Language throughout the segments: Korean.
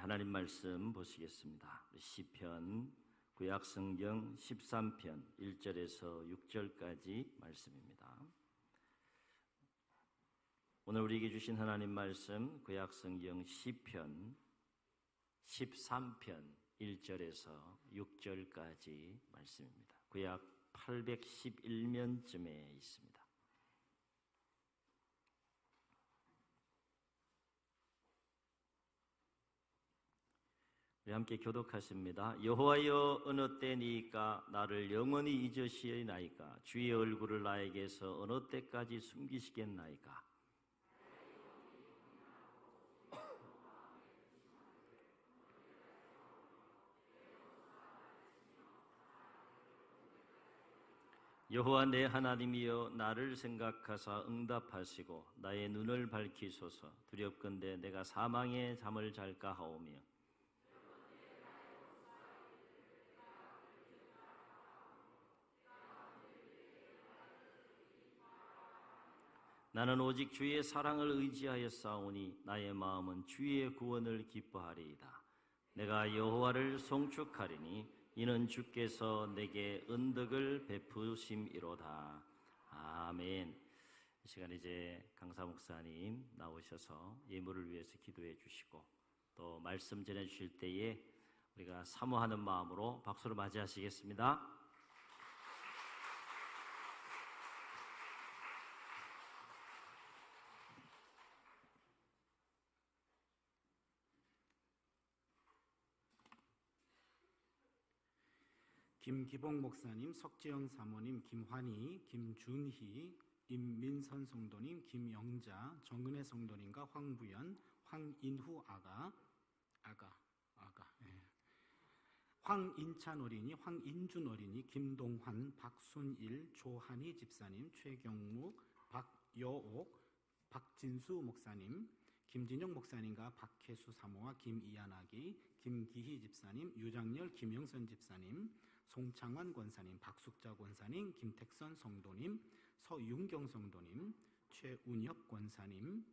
하나님 말씀 보시겠습니다. 시편 구약성경 13편 1절에서 6절까지 말씀입니다. 오늘 우리에게 주신 하나님 말씀 구약성경 시편 13편 1절에서 6절까지 말씀입니다. 구약 811면쯤에 있습니다. 우리 함께 교독하십니다. 여호와여, 어느 때니까 나를 영원히 잊으시나이까? 주의 얼굴을 나에게서 어느 때까지 숨기시겠나이까? 여호와 내 하나님이여, 나를 생각하사 응답하시고 나의 눈을 밝히소서. 두렵건대 내가 사망의 잠을 잘까 하오며 나는 오직 주의 사랑을 의지하여 싸우니 나의 마음은 주의 구원을 기뻐하리이다. 내가 여호와를 송축하리니 이는 주께서 내게 은덕을 베푸심이로다. 아멘. 이 시간 이제 강사 목사님 나오셔서 예물을 위해서 기도해 주시고 또 말씀 전해 주실 때에 우리가 사모하는 마음으로 박수로 맞이하시겠습니다. 김기봉 목사님, 석재영 사모님, 김환희, 김준희, 임민선 성도님, 김영자, 정은혜 성도님과 황부연, 황인후 아가, 황인찬 어린이, 황인준 어린이, 김동환, 박순일, 조한희 집사님, 최경묵, 박여옥, 박진수 목사님, 김진영 목사님과 박혜수 사모와 김이안아기, 김기희 집사님, 유장열, 김영선 집사님, 송창환 권사님, 박숙자 권사님, 김택선 성도님, 서윤경 성도님, 최운혁 권사님,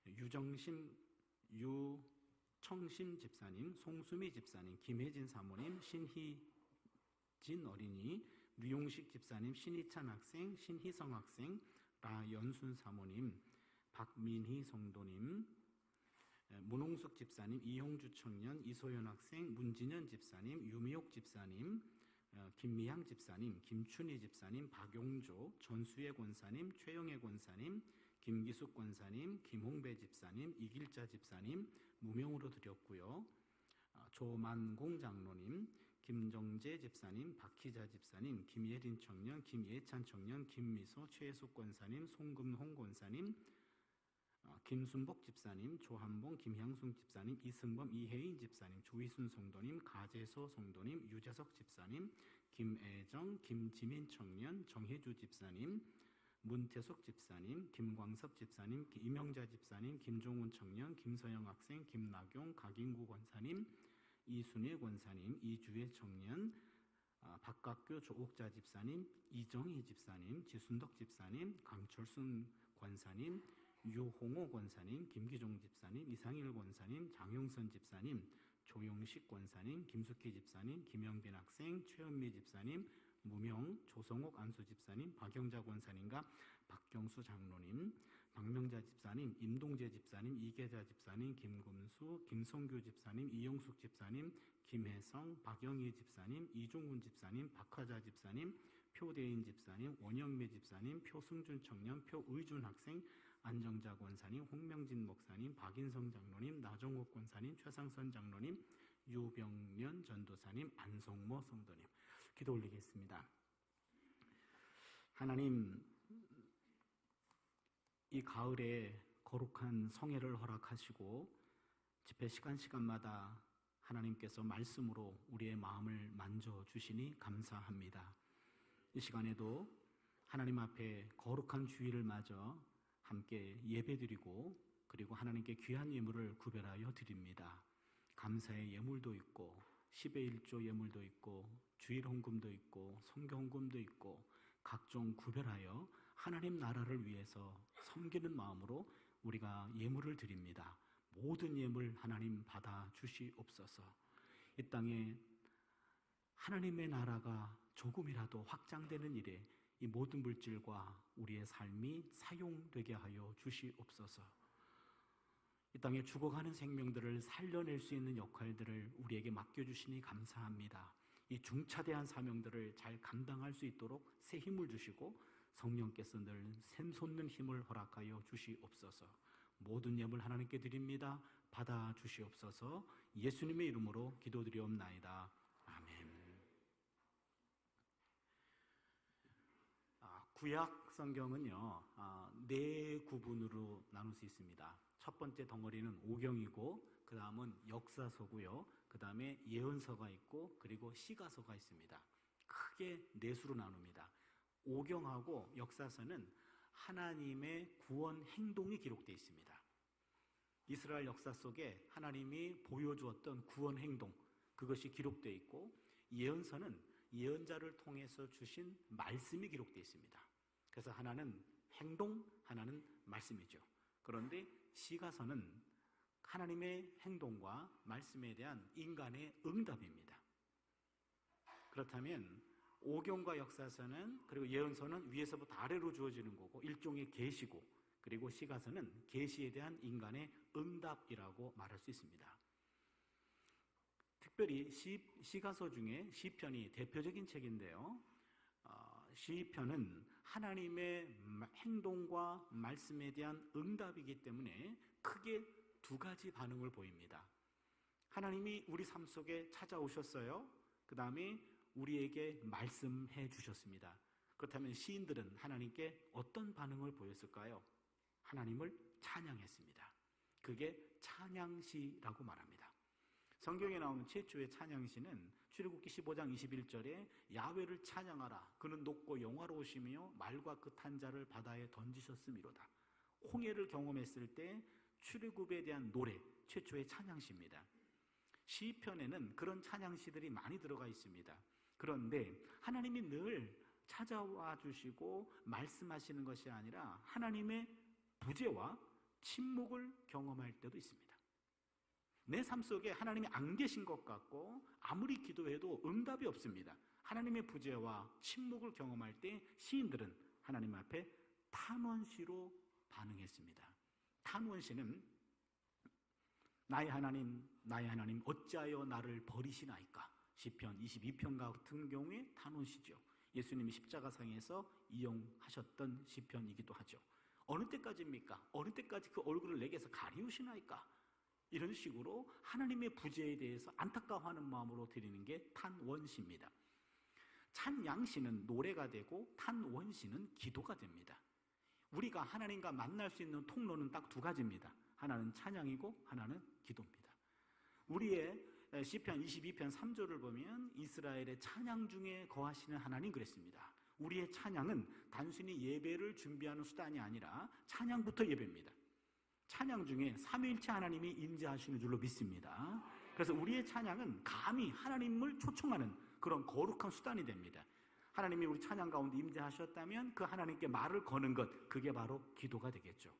유청심 집사님, 송수미 집사님, 김혜진 사모님, 신희진 어린이, 류용식 집사님, 신희찬 학생, 신희성 학생, 라연순 사모님, 박민희 성도님, 문홍숙 집사님, 이용주 청년, 이소연 학생, 문진현 집사님, 유미옥 집사님, 김미향 집사님, 김춘희 집사님, 박용조, 전수혜 권사님, 최영애 권사님, 김기숙 권사님, 김홍배 집사님, 이길자 집사님 무명으로 드렸고요. 조만공 장로님, 김정재 집사님, 박희자 집사님, 김예린 청년, 김예찬 청년, 김미소, 최혜숙 권사님, 송금홍 권사님, 김순복 집사님, 조한봉, 김향순 집사님, 이승범, 이혜인 집사님, 조희순 성도님, 가재소 성도님, 유재석 집사님, 김애정, 김지민 청년, 정혜주 집사님, 문태숙 집사님, 김광섭 집사님, 이명자 집사님, 김종훈 청년, 김서영 학생, 김나경, 각인구 권사님, 이순혜 권사님, 이주혜 청년, 박각교 조옥자 집사님, 이정희 집사님, 지순덕 집사님, 강철순 권사님, 유홍호 권사님, 김기종 집사님, 이상일 권사님, 장용선 집사님, 조용식 권사님, 김숙희 집사님, 김영빈 학생, 최은미 집사님, 무명, 조성옥 안수 집사님, 박영자 권사님과 박경수 장로님, 박명자 집사님, 임동재 집사님, 이계자 집사님, 김금수, 김성규 집사님, 이영숙 집사님, 김혜성, 박영희 집사님, 이종훈 집사님, 박화자 집사님, 표대인 집사님, 원영미 집사님, 표승준 청년, 표의준 학생, 안정자 권사님, 홍명진 목사님, 박인성 장로님, 나정옥 권사님, 최상선 장로님, 유병면 전도사님, 안성모 성도님. 기도 올리겠습니다. 하나님, 이 가을에 거룩한 성회를 허락하시고 집회 시간마다 하나님께서 말씀으로 우리의 마음을 만져주시니 감사합니다. 이 시간에도 하나님 앞에 거룩한 주일을 맞아 함께 예배드리고 그리고 하나님께 귀한 예물을 구별하여 드립니다. 감사의 예물도 있고 10의 1조 예물도 있고 주일 헌금도 있고 성교 헌금도 있고 각종 구별하여 하나님 나라를 위해서 섬기는 마음으로 우리가 예물을 드립니다. 모든 예물 하나님 받아 주시옵소서. 이 땅에 하나님의 나라가 조금이라도 확장되는 일에 이 모든 물질과 우리의 삶이 사용되게 하여 주시옵소서. 이 땅에 죽어가는 생명들을 살려낼 수 있는 역할들을 우리에게 맡겨주시니 감사합니다. 이 중차대한 사명들을 잘 감당할 수 있도록 새 힘을 주시고 성령께서 늘 샘솟는 힘을 허락하여 주시옵소서. 모든 예물 하나님께 드립니다. 받아 주시옵소서. 예수님의 이름으로 기도드리옵나이다. 아멘. 구약 성경은요, 네 구분으로 나눌 수 있습니다. 첫 번째 덩어리는 오경이고, 그 다음은 역사서고요, 그 다음에 예언서가 있고, 그리고 시가서가 있습니다. 크게 네 수로 나눕니다. 오경하고 역사서는 하나님의 구원 행동이 기록되어 있습니다. 이스라엘 역사 속에 하나님이 보여주었던 구원 행동, 그것이 기록되어 있고, 예언서는 예언자를 통해서 주신 말씀이 기록되어 있습니다. 그래서 하나는 행동, 하나는 말씀이죠. 그런데 시가서는 하나님의 행동과 말씀에 대한 인간의 응답입니다. 그렇다면 오경과 역사서는, 그리고 예언서는 위에서부터 아래로 주어지는 거고 일종의 계시고, 그리고 시가서는 계시에 대한 인간의 응답이라고 말할 수 있습니다. 특별히 시가서 중에 시편이 대표적인 책인데요, 시편은 하나님의 행동과 말씀에 대한 응답이기 때문에 크게 두 가지 반응을 보입니다. 하나님이 우리 삶 속에 찾아오셨어요. 그 다음에 우리에게 말씀해 주셨습니다. 그렇다면 시인들은 하나님께 어떤 반응을 보였을까요? 하나님을 찬양했습니다. 그게 찬양시라고 말합니다. 성경에 나오는 최초의 찬양시는 출애굽기 15장 21절에 야훼를 찬양하라, 그는 높고 영화로우시며 말과 그 탄 자를 바다에 던지셨음이로다. 홍해를 경험했을 때 출애굽에 대한 노래, 최초의 찬양시입니다. 시편에는 그런 찬양시들이 많이 들어가 있습니다. 그런데 하나님이 늘 찾아와 주시고 말씀하시는 것이 아니라 하나님의 부재와 침묵을 경험할 때도 있습니다. 내 삶 속에 하나님이 안 계신 것 같고 아무리 기도해도 응답이 없습니다. 하나님의 부재와 침묵을 경험할 때 시인들은 하나님 앞에 탄원시로 반응했습니다. 탄원시는 나의 하나님 어찌하여 나를 버리시나이까, 시편 22편 같은 경우에 탄원시죠. 예수님이 십자가상에서 이용하셨던 시편이기도 하죠. 어느 때까지입니까? 어느 때까지 그 얼굴을 내게서 가리우시나이까? 이런 식으로 하나님의 부재에 대해서 안타까워하는 마음으로 드리는 게 탄원시입니다. 찬양시는 노래가 되고 탄원시는 기도가 됩니다. 우리가 하나님과 만날 수 있는 통로는 딱 두 가지입니다. 하나는 찬양이고 하나는 기도입니다. 우리의 시편 22편 3절을 보면 이스라엘의 찬양 중에 거하시는 하나님 그랬습니다. 우리의 찬양은 단순히 예배를 준비하는 수단이 아니라 찬양부터 예배입니다. 찬양 중에 삼위일체 하나님이 임재하시는 줄로 믿습니다. 그래서 우리의 찬양은 감히 하나님을 초청하는 그런 거룩한 수단이 됩니다. 하나님이 우리 찬양 가운데 임재하셨다면 그 하나님께 말을 거는 것, 그게 바로 기도가 되겠죠.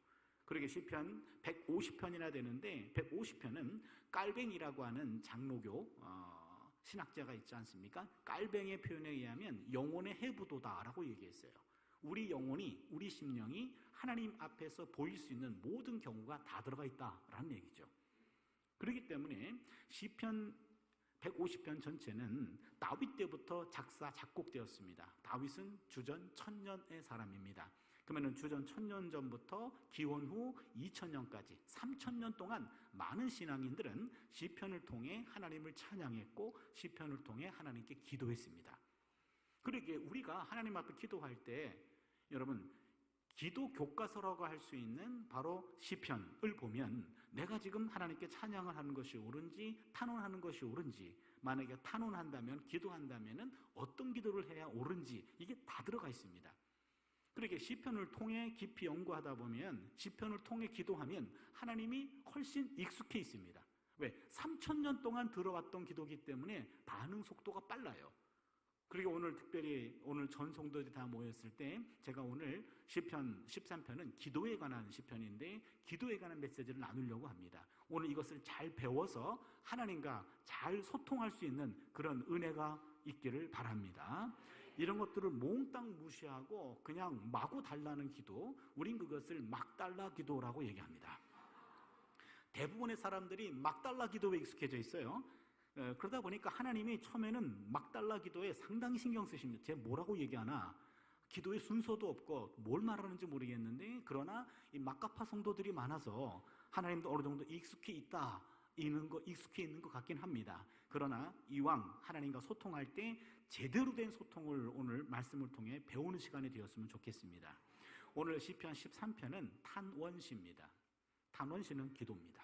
그러게 시편 150편이나 되는데 150편은 깔뱅이라고 하는 장로교 신학자가 있지 않습니까? 깔뱅이의 표현에 의하면 영혼의 해부도다라고 얘기했어요. 우리 영혼이, 우리 심령이 하나님 앞에서 보일 수 있는 모든 경우가 다 들어가 있다라는 얘기죠. 그렇기 때문에 시편 150편 전체는 다윗 때부터 작사, 작곡되었습니다. 다윗은 주전 1000년의 사람입니다. 그러면 주전 1000년 전부터 기원 후 2000년까지 3000년 동안 많은 신앙인들은 시편을 통해 하나님을 찬양했고 시편을 통해 하나님께 기도했습니다. 그러기에 우리가 하나님 앞에 기도할 때 여러분 기도 교과서라고 할 수 있는 바로 시편을 보면 내가 지금 하나님께 찬양을 하는 것이 옳은지 탄원하는 것이 옳은지, 만약에 탄원한다면 기도한다면 어떤 기도를 해야 옳은지 이게 다 들어가 있습니다. 그렇게 시편을 통해 깊이 연구하다 보면 시편을 통해 기도하면 하나님이 훨씬 익숙해 있습니다. 왜? 3000년 동안 들어왔던 기도이기 때문에 반응 속도가 빨라요. 그리고 오늘 특별히 오늘 전 성도들이 다 모였을 때 제가 오늘 시편 13편은 기도에 관한 시편인데 기도에 관한 메시지를 나누려고 합니다. 오늘 이것을 잘 배워서 하나님과 잘 소통할 수 있는 그런 은혜가 있기를 바랍니다. 이런 것들을 몽땅 무시하고 그냥 마구 달라는 기도, 우린 그것을 막달라 기도라고 얘기합니다. 대부분의 사람들이 막달라 기도에 익숙해져 있어요. 그러다 보니까 하나님이 처음에는 막달라 기도에 상당히 신경 쓰십니다. 제가 뭐라고 얘기하나 기도의 순서도 없고 뭘 말하는지 모르겠는데, 그러나 이 막가파 성도들이 많아서 하나님도 어느 정도 익숙해 있는 것 같긴 합니다. 그러나 이왕 하나님과 소통할 때 제대로 된 소통을 오늘 말씀을 통해 배우는 시간이 되었으면 좋겠습니다. 오늘 시편 13편은 탄원시입니다. 탄원시는 기도입니다.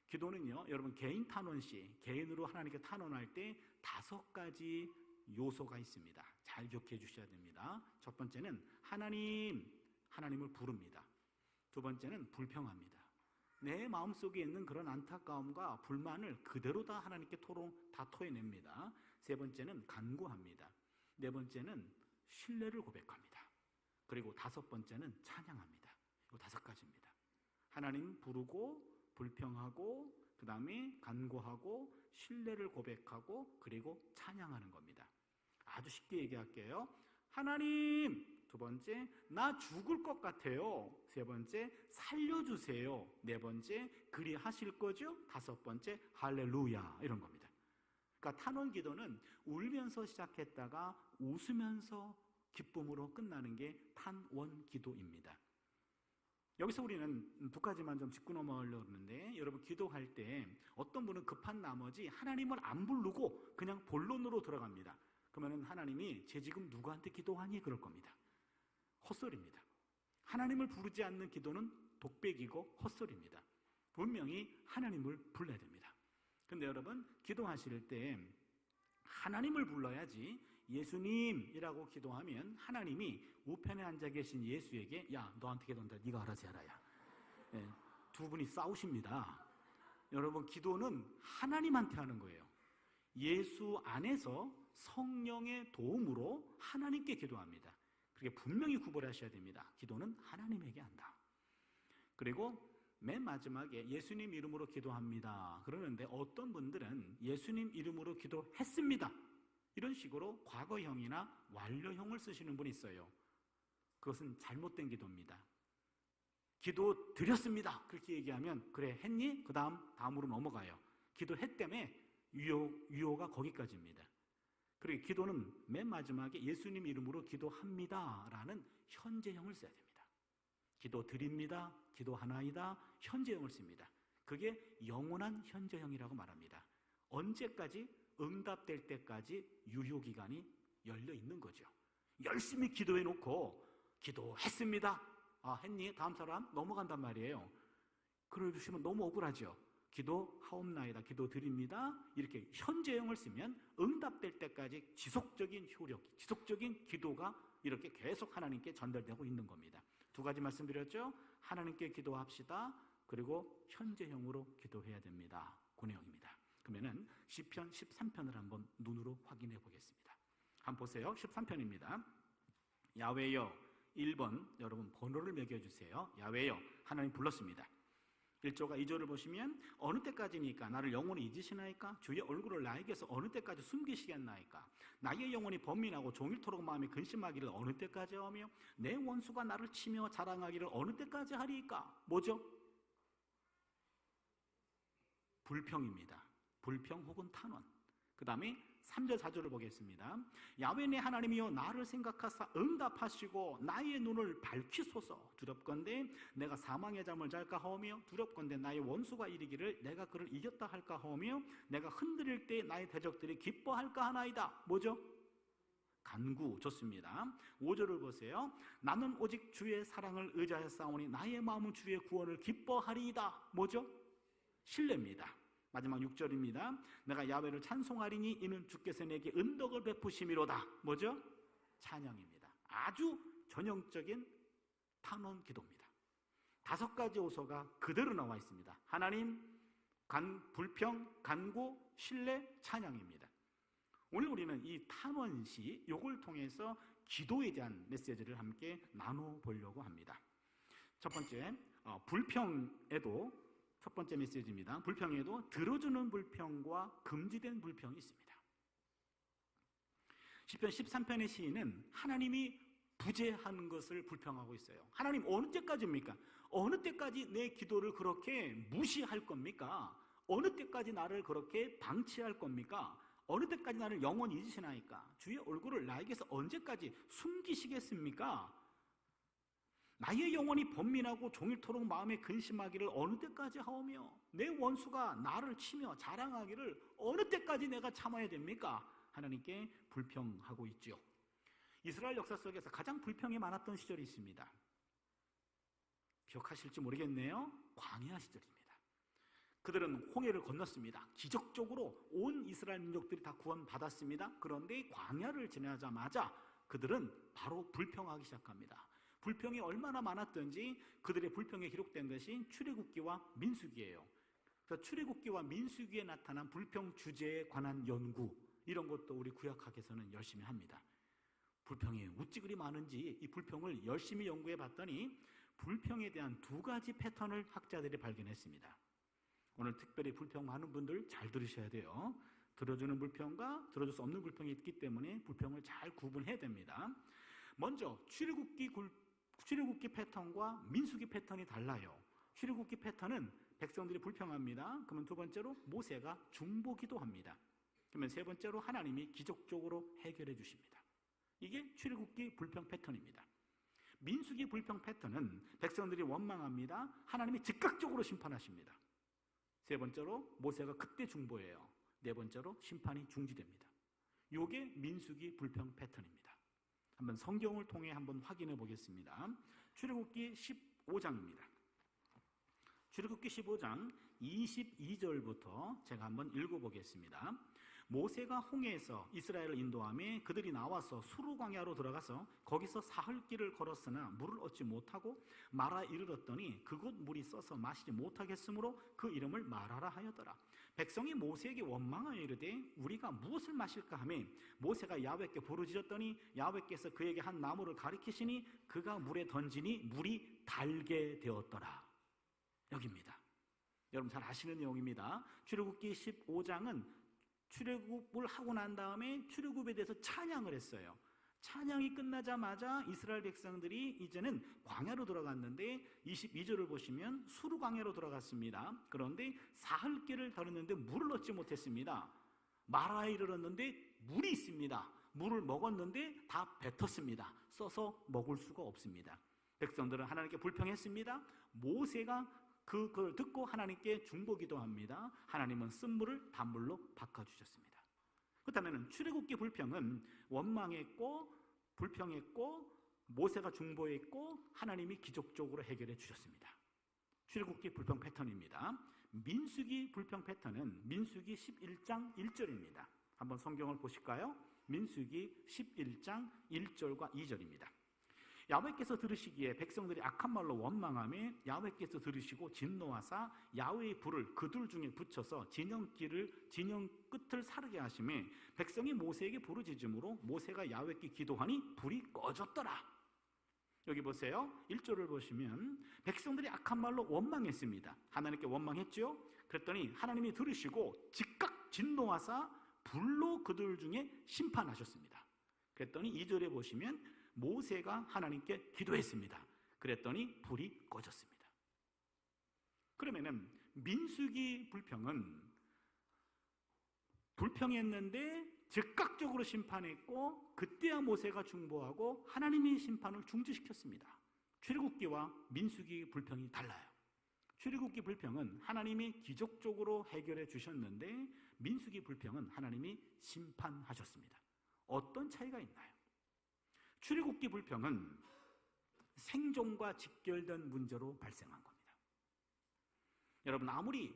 기도는요, 여러분 개인 탄원시, 개인으로 하나님께 탄원할 때 5가지 요소가 있습니다. 잘 기억해 주셔야 됩니다. 첫 번째는 하나님을 부릅니다. 두 번째는 불평합니다. 내 마음속에 있는 그런 안타까움과 불만을 그대로 다 하나님께 다 토해냅니다. 세 번째는 간구합니다. 네 번째는 신뢰를 고백합니다. 그리고 5번째는 찬양합니다. 이 5가지입니다. 하나님 부르고 불평하고 그 다음에 간구하고 신뢰를 고백하고 그리고 찬양하는 겁니다. 아주 쉽게 얘기할게요. 하나님, 두 번째, 나 죽을 것 같아요. 세 번째, 살려주세요. 네 번째, 그리 하실 거죠? 5번째, 할렐루야, 이런 겁니다. 그러니까 탄원 기도는 울면서 시작했다가 웃으면서 기쁨으로 끝나는 게 탄원 기도입니다. 여기서 우리는 2가지만 좀 짚고 넘어가려고 하는데, 여러분 기도할 때 어떤 분은 급한 나머지 하나님을 안 부르고 그냥 본론으로 들어갑니다. 그러면 하나님이 쟤 지금 누구한테 기도하니? 그럴 겁니다. 헛소리입니다. 하나님을 부르지 않는 기도는 독백이고 헛소리입니다. 분명히 하나님을 불러야 됩니다. 근데 여러분 기도하실 때 하나님을 불러야지 예수님이라고 기도하면 하나님이 우편에 앉아 계신 예수에게 야, 너한테 기도한다. 네가 알아서 해라야. 네, 두 분이 싸우십니다. 여러분 기도는 하나님한테 하는 거예요. 예수 안에서 성령의 도움으로 하나님께 기도합니다. 그렇게 분명히 구별하셔야 됩니다. 기도는 하나님에게 한다. 그리고 맨 마지막에 예수님 이름으로 기도합니다. 그러는데 어떤 분들은 예수님 이름으로 기도했습니다. 이런 식으로 과거형이나 완료형을 쓰시는 분이 있어요. 그것은 잘못된 기도입니다. 기도 드렸습니다. 그렇게 얘기하면 그래 했니? 그 다음으로 넘어가요. 기도했다며 유효가 거기까지입니다. 그리고 기도는 맨 마지막에 예수님 이름으로 기도합니다 라는 현재형을 써야 됩니다. 기도 드립니다, 기도하나이다, 현재형을 씁니다. 그게 영원한 현재형이라고 말합니다. 언제까지? 응답될 때까지 유효기간이 열려 있는 거죠. 열심히 기도해놓고 기도했습니다. 했니? 다음 사람 넘어간단 말이에요. 그러시면 너무 억울하죠. 기도하옵나이다, 기도 드립니다, 이렇게 현재형을 쓰면 응답될 때까지 지속적인 효력, 지속적인 기도가 이렇게 계속 하나님께 전달되고 있는 겁니다. 2가지 말씀드렸죠. 하나님께 기도합시다. 그리고 현재형으로 기도해야 됩니다. 그 내용입니다. 그러면은 시편 13편을 한번 눈으로 확인해 보겠습니다. 한번 보세요. 13편입니다. 야훼여 1번, 여러분 번호를 매겨주세요. 야훼여, 하나님 불렀습니다. 1조가 2조를 보시면 어느 때까지니까 나를 영원히 잊으시나이까? 주의 얼굴을 나에게서 어느 때까지 숨기시겠나이까? 나의 영혼이 번민하고 종일토록 마음이 근심하기를 어느 때까지 하며 내 원수가 나를 치며 자랑하기를 어느 때까지 하리이까? 뭐죠? 불평입니다. 불평 혹은 탄원. 그 다음에 3절 4절을 보겠습니다. 야훼 내 하나님이여 나를 생각하사 응답하시고 나의 눈을 밝히소서. 두렵건대 내가 사망의 잠을 잘까 하오며 두렵건대 나의 원수가 이르기를 내가 그를 이겼다 할까 하오며 내가 흔들릴 때 나의 대적들이 기뻐할까 하나이다. 뭐죠? 간구. 좋습니다. 5절을 보세요. 나는 오직 주의 사랑을 의지하여 싸우니 나의 마음은 주의 구원을 기뻐하리이다. 뭐죠? 신뢰입니다. 마지막 6절입니다. 내가 야훼를 찬송하리니 이는 주께서 내게 은덕을 베푸심이로다. 뭐죠? 찬양입니다. 아주 전형적인 탄원 기도입니다. 5가지 요소가 그대로 나와 있습니다. 하나님, 불평, 간구, 신뢰, 찬양입니다. 오늘 우리는 이 탄원시 요걸 통해서 기도에 대한 메시지를 함께 나눠보려고 합니다. 첫 번째, 불평에도 첫 번째 메시지입니다. 불평에도 들어주는 불평과 금지된 불평이 있습니다. 시편 13편의 시인은 하나님이 부재한 것을 불평하고 있어요. 하나님 어느 때까지입니까? 어느 때까지 내 기도를 그렇게 무시할 겁니까? 어느 때까지 나를 그렇게 방치할 겁니까? 어느 때까지 나를 영원히 잊으시나이까? 주의 얼굴을 나에게서 언제까지 숨기시겠습니까? 나의 영혼이 번민하고 종일토록 마음에 근심하기를 어느 때까지 하오며 내 원수가 나를 치며 자랑하기를 어느 때까지 내가 참아야 됩니까? 하나님께 불평하고 있죠. 이스라엘 역사 속에서 가장 불평이 많았던 시절이 있습니다. 기억하실지 모르겠네요. 광야 시절입니다. 그들은 홍해를 건넜습니다. 기적적으로 온 이스라엘 민족들이 다 구원받았습니다. 그런데 광야를 지나자마자 그들은 바로 불평하기 시작합니다. 불평이 얼마나 많았던지 그들의 불평에 기록된 것이 출애굽기와 민수기예요. 그래서 출애굽기와 민수기에 나타난 불평 주제에 관한 연구, 이런 것도 우리 구약학에서는 열심히 합니다. 불평이 어찌 그리 많은지 이 불평을 열심히 연구해 봤더니 불평에 대한 두 가지 패턴을 학자들이 발견했습니다. 오늘 특별히 불평 많은 분들 잘 들으셔야 돼요. 들어주는 불평과 들어줄 수 없는 불평이 있기 때문에 불평을 잘 구분해야 됩니다. 먼저 출애굽기 패턴과 민수기 패턴이 달라요. 출애굽기 패턴은 백성들이 불평합니다. 그러면 두 번째로 모세가 중보기도 합니다. 그러면 세 번째로 하나님이 기적적으로 해결해 주십니다. 이게 출애굽기 불평 패턴입니다. 민수기 불평 패턴은 백성들이 원망합니다. 하나님이 즉각적으로 심판하십니다. 세 번째로 모세가 그때 중보해요. 네 번째로 심판이 중지됩니다. 이게 민수기 불평 패턴입니다. 한번 성경을 통해 한번 확인해 보겠습니다. 출애굽기 15장입니다. 출애굽기 15장 22절부터 제가 한번 읽어보겠습니다. 모세가 홍해에서 이스라엘을 인도하며 그들이 나와서 수르 광야로 들어가서 거기서 사흘길을 걸었으나 물을 얻지 못하고 마라 이르렀더니 그곳 물이 써서 마시지 못하겠으므로 그 이름을 마라라 하였더라. 백성이 모세에게 원망하여 이르되 우리가 무엇을 마실까 하며 모세가 야훼께 부르짖었더니 야훼께서 그에게 한 나무를 가리키시니 그가 물에 던지니 물이 달게 되었더라. 여기입니다. 여러분 잘 아시는 내용입니다. 출애굽기 15장은 출애굽을 하고 난 다음에 출애굽에 대해서 찬양을 했어요. 찬양이 끝나자마자 이스라엘 백성들이 이제는 광야로 들어갔는데 22절을 보시면 수르 광야로 들어갔습니다. 그런데 사흘길을 걸었는데 물을 얻지 못했습니다. 마라에 이르렀는데 물이 있습니다. 물을 먹었는데 다 뱉었습니다. 써서 먹을 수가 없습니다. 백성들은 하나님께 불평했습니다. 모세가 그걸 듣고 하나님께 중보기도합니다. 하나님은 쓴물을 단물로 바꿔주셨습니다. 그렇다면 출애굽기 불평은 원망했고 불평했고 모세가 중보했고 하나님이 기적적으로 해결해 주셨습니다. 출애굽기 불평 패턴입니다. 민수기 불평 패턴은 민수기 11장 1절입니다. 한번 성경을 보실까요? 민수기 11장 1절과 2절입니다. 야훼께서 들으시기에 백성들이 악한 말로 원망하며 야훼께서 들으시고 진노하사 야훼의 불을 그들 중에 붙여서 진영 끝을 사르게 하시며 백성이 모세에게 부르짖음으로 모세가 야훼께 기도하니 불이 꺼졌더라. 여기 보세요. 1절을 보시면 백성들이 악한 말로 원망했습니다. 하나님께 원망했죠. 그랬더니 하나님이 들으시고 즉각 진노하사 불로 그들 중에 심판하셨습니다. 그랬더니 2절에 보시면 모세가 하나님께 기도했습니다. 그랬더니 불이 꺼졌습니다. 그러면은 민수기 불평은 불평했는데 즉각적으로 심판했고 그때야 모세가 중보하고 하나님이 심판을 중지시켰습니다. 출애굽기와 민수기 불평이 달라요. 출애굽기 불평은 하나님이 기적적으로 해결해 주셨는데 민수기 불평은 하나님이 심판하셨습니다. 어떤 차이가 있나요? 출애굽기 불평은 생존과 직결된 문제로 발생한 겁니다. 여러분 아무리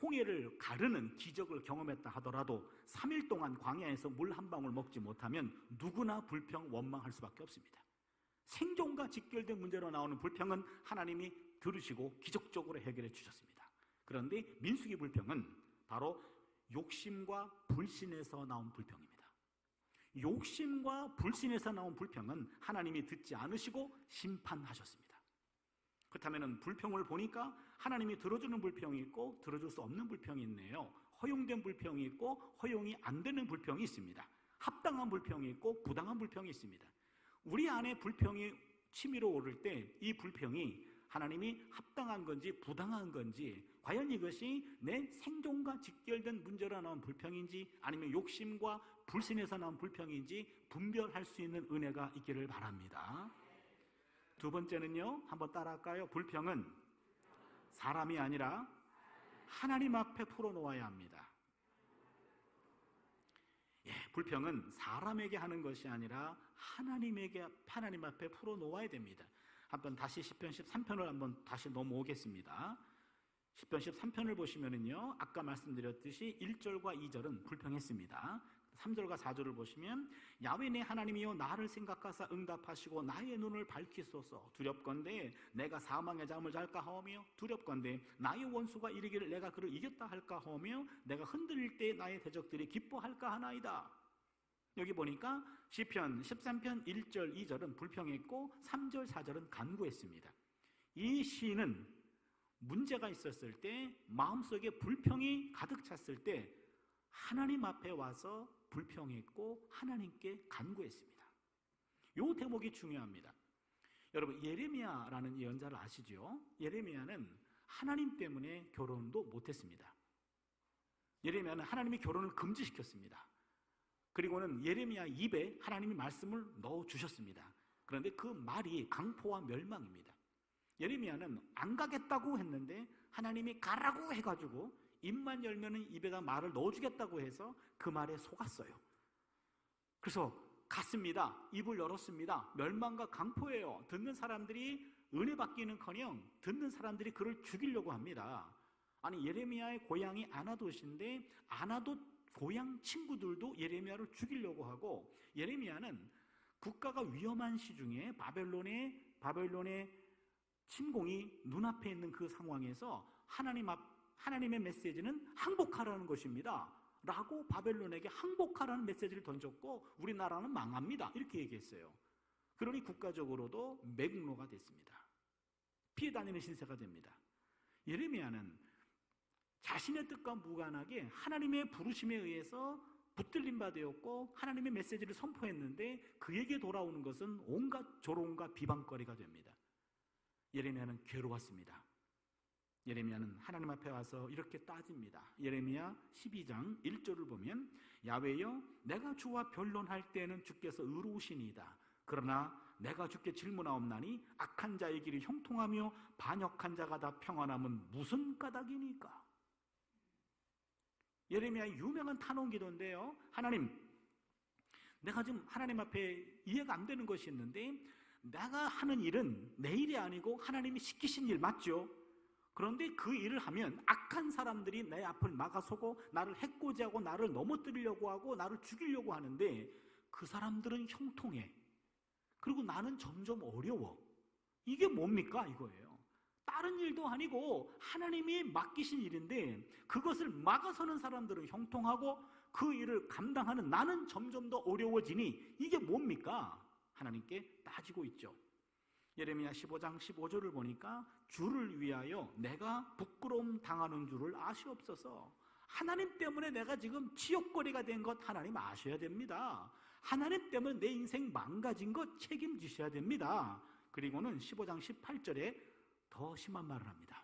홍해를 가르는 기적을 경험했다 하더라도 3일 동안 광야에서 물 한 방울 먹지 못하면 누구나 불평, 원망할 수밖에 없습니다. 생존과 직결된 문제로 나오는 불평은 하나님이 들으시고 기적적으로 해결해 주셨습니다. 그런데 민수기 불평은 바로 욕심과 불신에서 나온 불평입니다. 욕심과 불신에서 나온 불평은 하나님이 듣지 않으시고 심판하셨습니다. 그렇다면 불평을 보니까 하나님이 들어주는 불평이 있고 들어줄 수 없는 불평이 있네요. 허용된 불평이 있고 허용이 안 되는 불평이 있습니다. 합당한 불평이 있고 부당한 불평이 있습니다. 우리 안에 불평이 치밀어 오를 때 이 불평이 하나님이 합당한 건지 부당한 건지, 과연 이것이 내 생존과 직결된 문제로 나온 불평인지 아니면 욕심과 불신에서 나온 불평인지 분별할 수 있는 은혜가 있기를 바랍니다. 두 번째는요, 한번 따라할까요? 불평은 사람이 아니라 하나님 앞에 풀어놓아야 합니다. 불평은 사람에게 하는 것이 아니라 하나님 앞에 풀어놓아야 됩니다. 한번 다시 시편 13편을 한번 다시 넘어오겠습니다. 시편 13편을 보시면은요, 아까 말씀드렸듯이 1절과 2절은 불평했습니다. 3절과 4절을 보시면 야훼 내 하나님이여 나를 생각하사 응답하시고 나의 눈을 밝히소서. 두렵건대 내가 사망의 잠을 잘까 하오며 두렵건대 나의 원수가 이르기를 내가 그를 이겼다 할까 하오며 내가 흔들릴 때 나의 대적들이 기뻐할까 하나이다. 여기 보니까 시편 13편 1절 2절은 불평했고 3절 4절은 간구했습니다. 이 시는 문제가 있었을 때, 마음속에 불평이 가득 찼을 때 하나님 앞에 와서 불평했고 하나님께 간구했습니다. 이 대목이 중요합니다. 여러분, 예레미야라는 예언자를 아시죠? 예레미야는 하나님 때문에 결혼도 못했습니다. 예레미야는 하나님이 결혼을 금지시켰습니다. 그리고는 예레미야 입에 하나님이 말씀을 넣어주셨습니다. 그런데 그 말이 강포와 멸망입니다. 예레미야는 안 가겠다고 했는데 하나님이 가라고 해가지고 입만 열면은 입에다 말을 넣어주겠다고 해서 그 말에 속았어요. 그래서 갔습니다. 입을 열었습니다. 멸망과 강포예요. 듣는 사람들이 은혜 받기는커녕 듣는 사람들이 그를 죽이려고 합니다. 아니, 예레미야의 고향이 아나돗인데 아나돗 고향 친구들도 예레미야를 죽이려고 하고, 예레미야는 국가가 위험한 시중에 바벨론의 침공이 눈앞에 있는 그 상황에서 하나님의 메시지는 항복하라는 것입니다 라고 바벨론에게 항복하라는 메시지를 던졌고, 우리나라는 망합니다 이렇게 얘기했어요. 그러니 국가적으로도 매국노가 됐습니다. 피해 다니는 신세가 됩니다. 예레미야는 자신의 뜻과 무관하게 하나님의 부르심에 의해서 붙들림 바 되었고 하나님의 메시지를 선포했는데 그에게 돌아오는 것은 온갖 조롱과 비방거리가 됩니다. 예레미야는 괴로웠습니다. 예레미야는 하나님 앞에 와서 이렇게 따집니다. 예레미야 12장 1절을 보면 야훼여 내가 주와 변론할 때는 주께서 의로우시니이다. 그러나 내가 주께 질문하옵나니 악한 자의 길이 형통하며 반역한 자가 다 평안함은 무슨 까닭이니까? 예레미야의 유명한 탄원 기도인데요, 하나님, 내가 지금 하나님 앞에 이해가 안 되는 것이 있는데 내가 하는 일은 내 일이 아니고 하나님이 시키신 일 맞죠? 그런데 그 일을 하면 악한 사람들이 내 앞을 막아서고 나를 해코지하고 나를 넘어뜨리려고 하고 나를 죽이려고 하는데 그 사람들은 형통해. 그리고 나는 점점 어려워. 이게 뭡니까? 이거예요. 다른 일도 아니고 하나님이 맡기신 일인데 그것을 막아서는 사람들은 형통하고 그 일을 감당하는 나는 점점 더 어려워지니 이게 뭡니까? 하나님께 따지고 있죠. 예레미야 15장 15절을 보니까 주를 위하여 내가 부끄러움 당하는 줄을 아시옵소서. 하나님 때문에 내가 지금 치욕거리가 된 것 하나님 아셔야 됩니다. 하나님 때문에 내 인생 망가진 것 책임지셔야 됩니다. 그리고는 15장 18절에 더 심한 말을 합니다.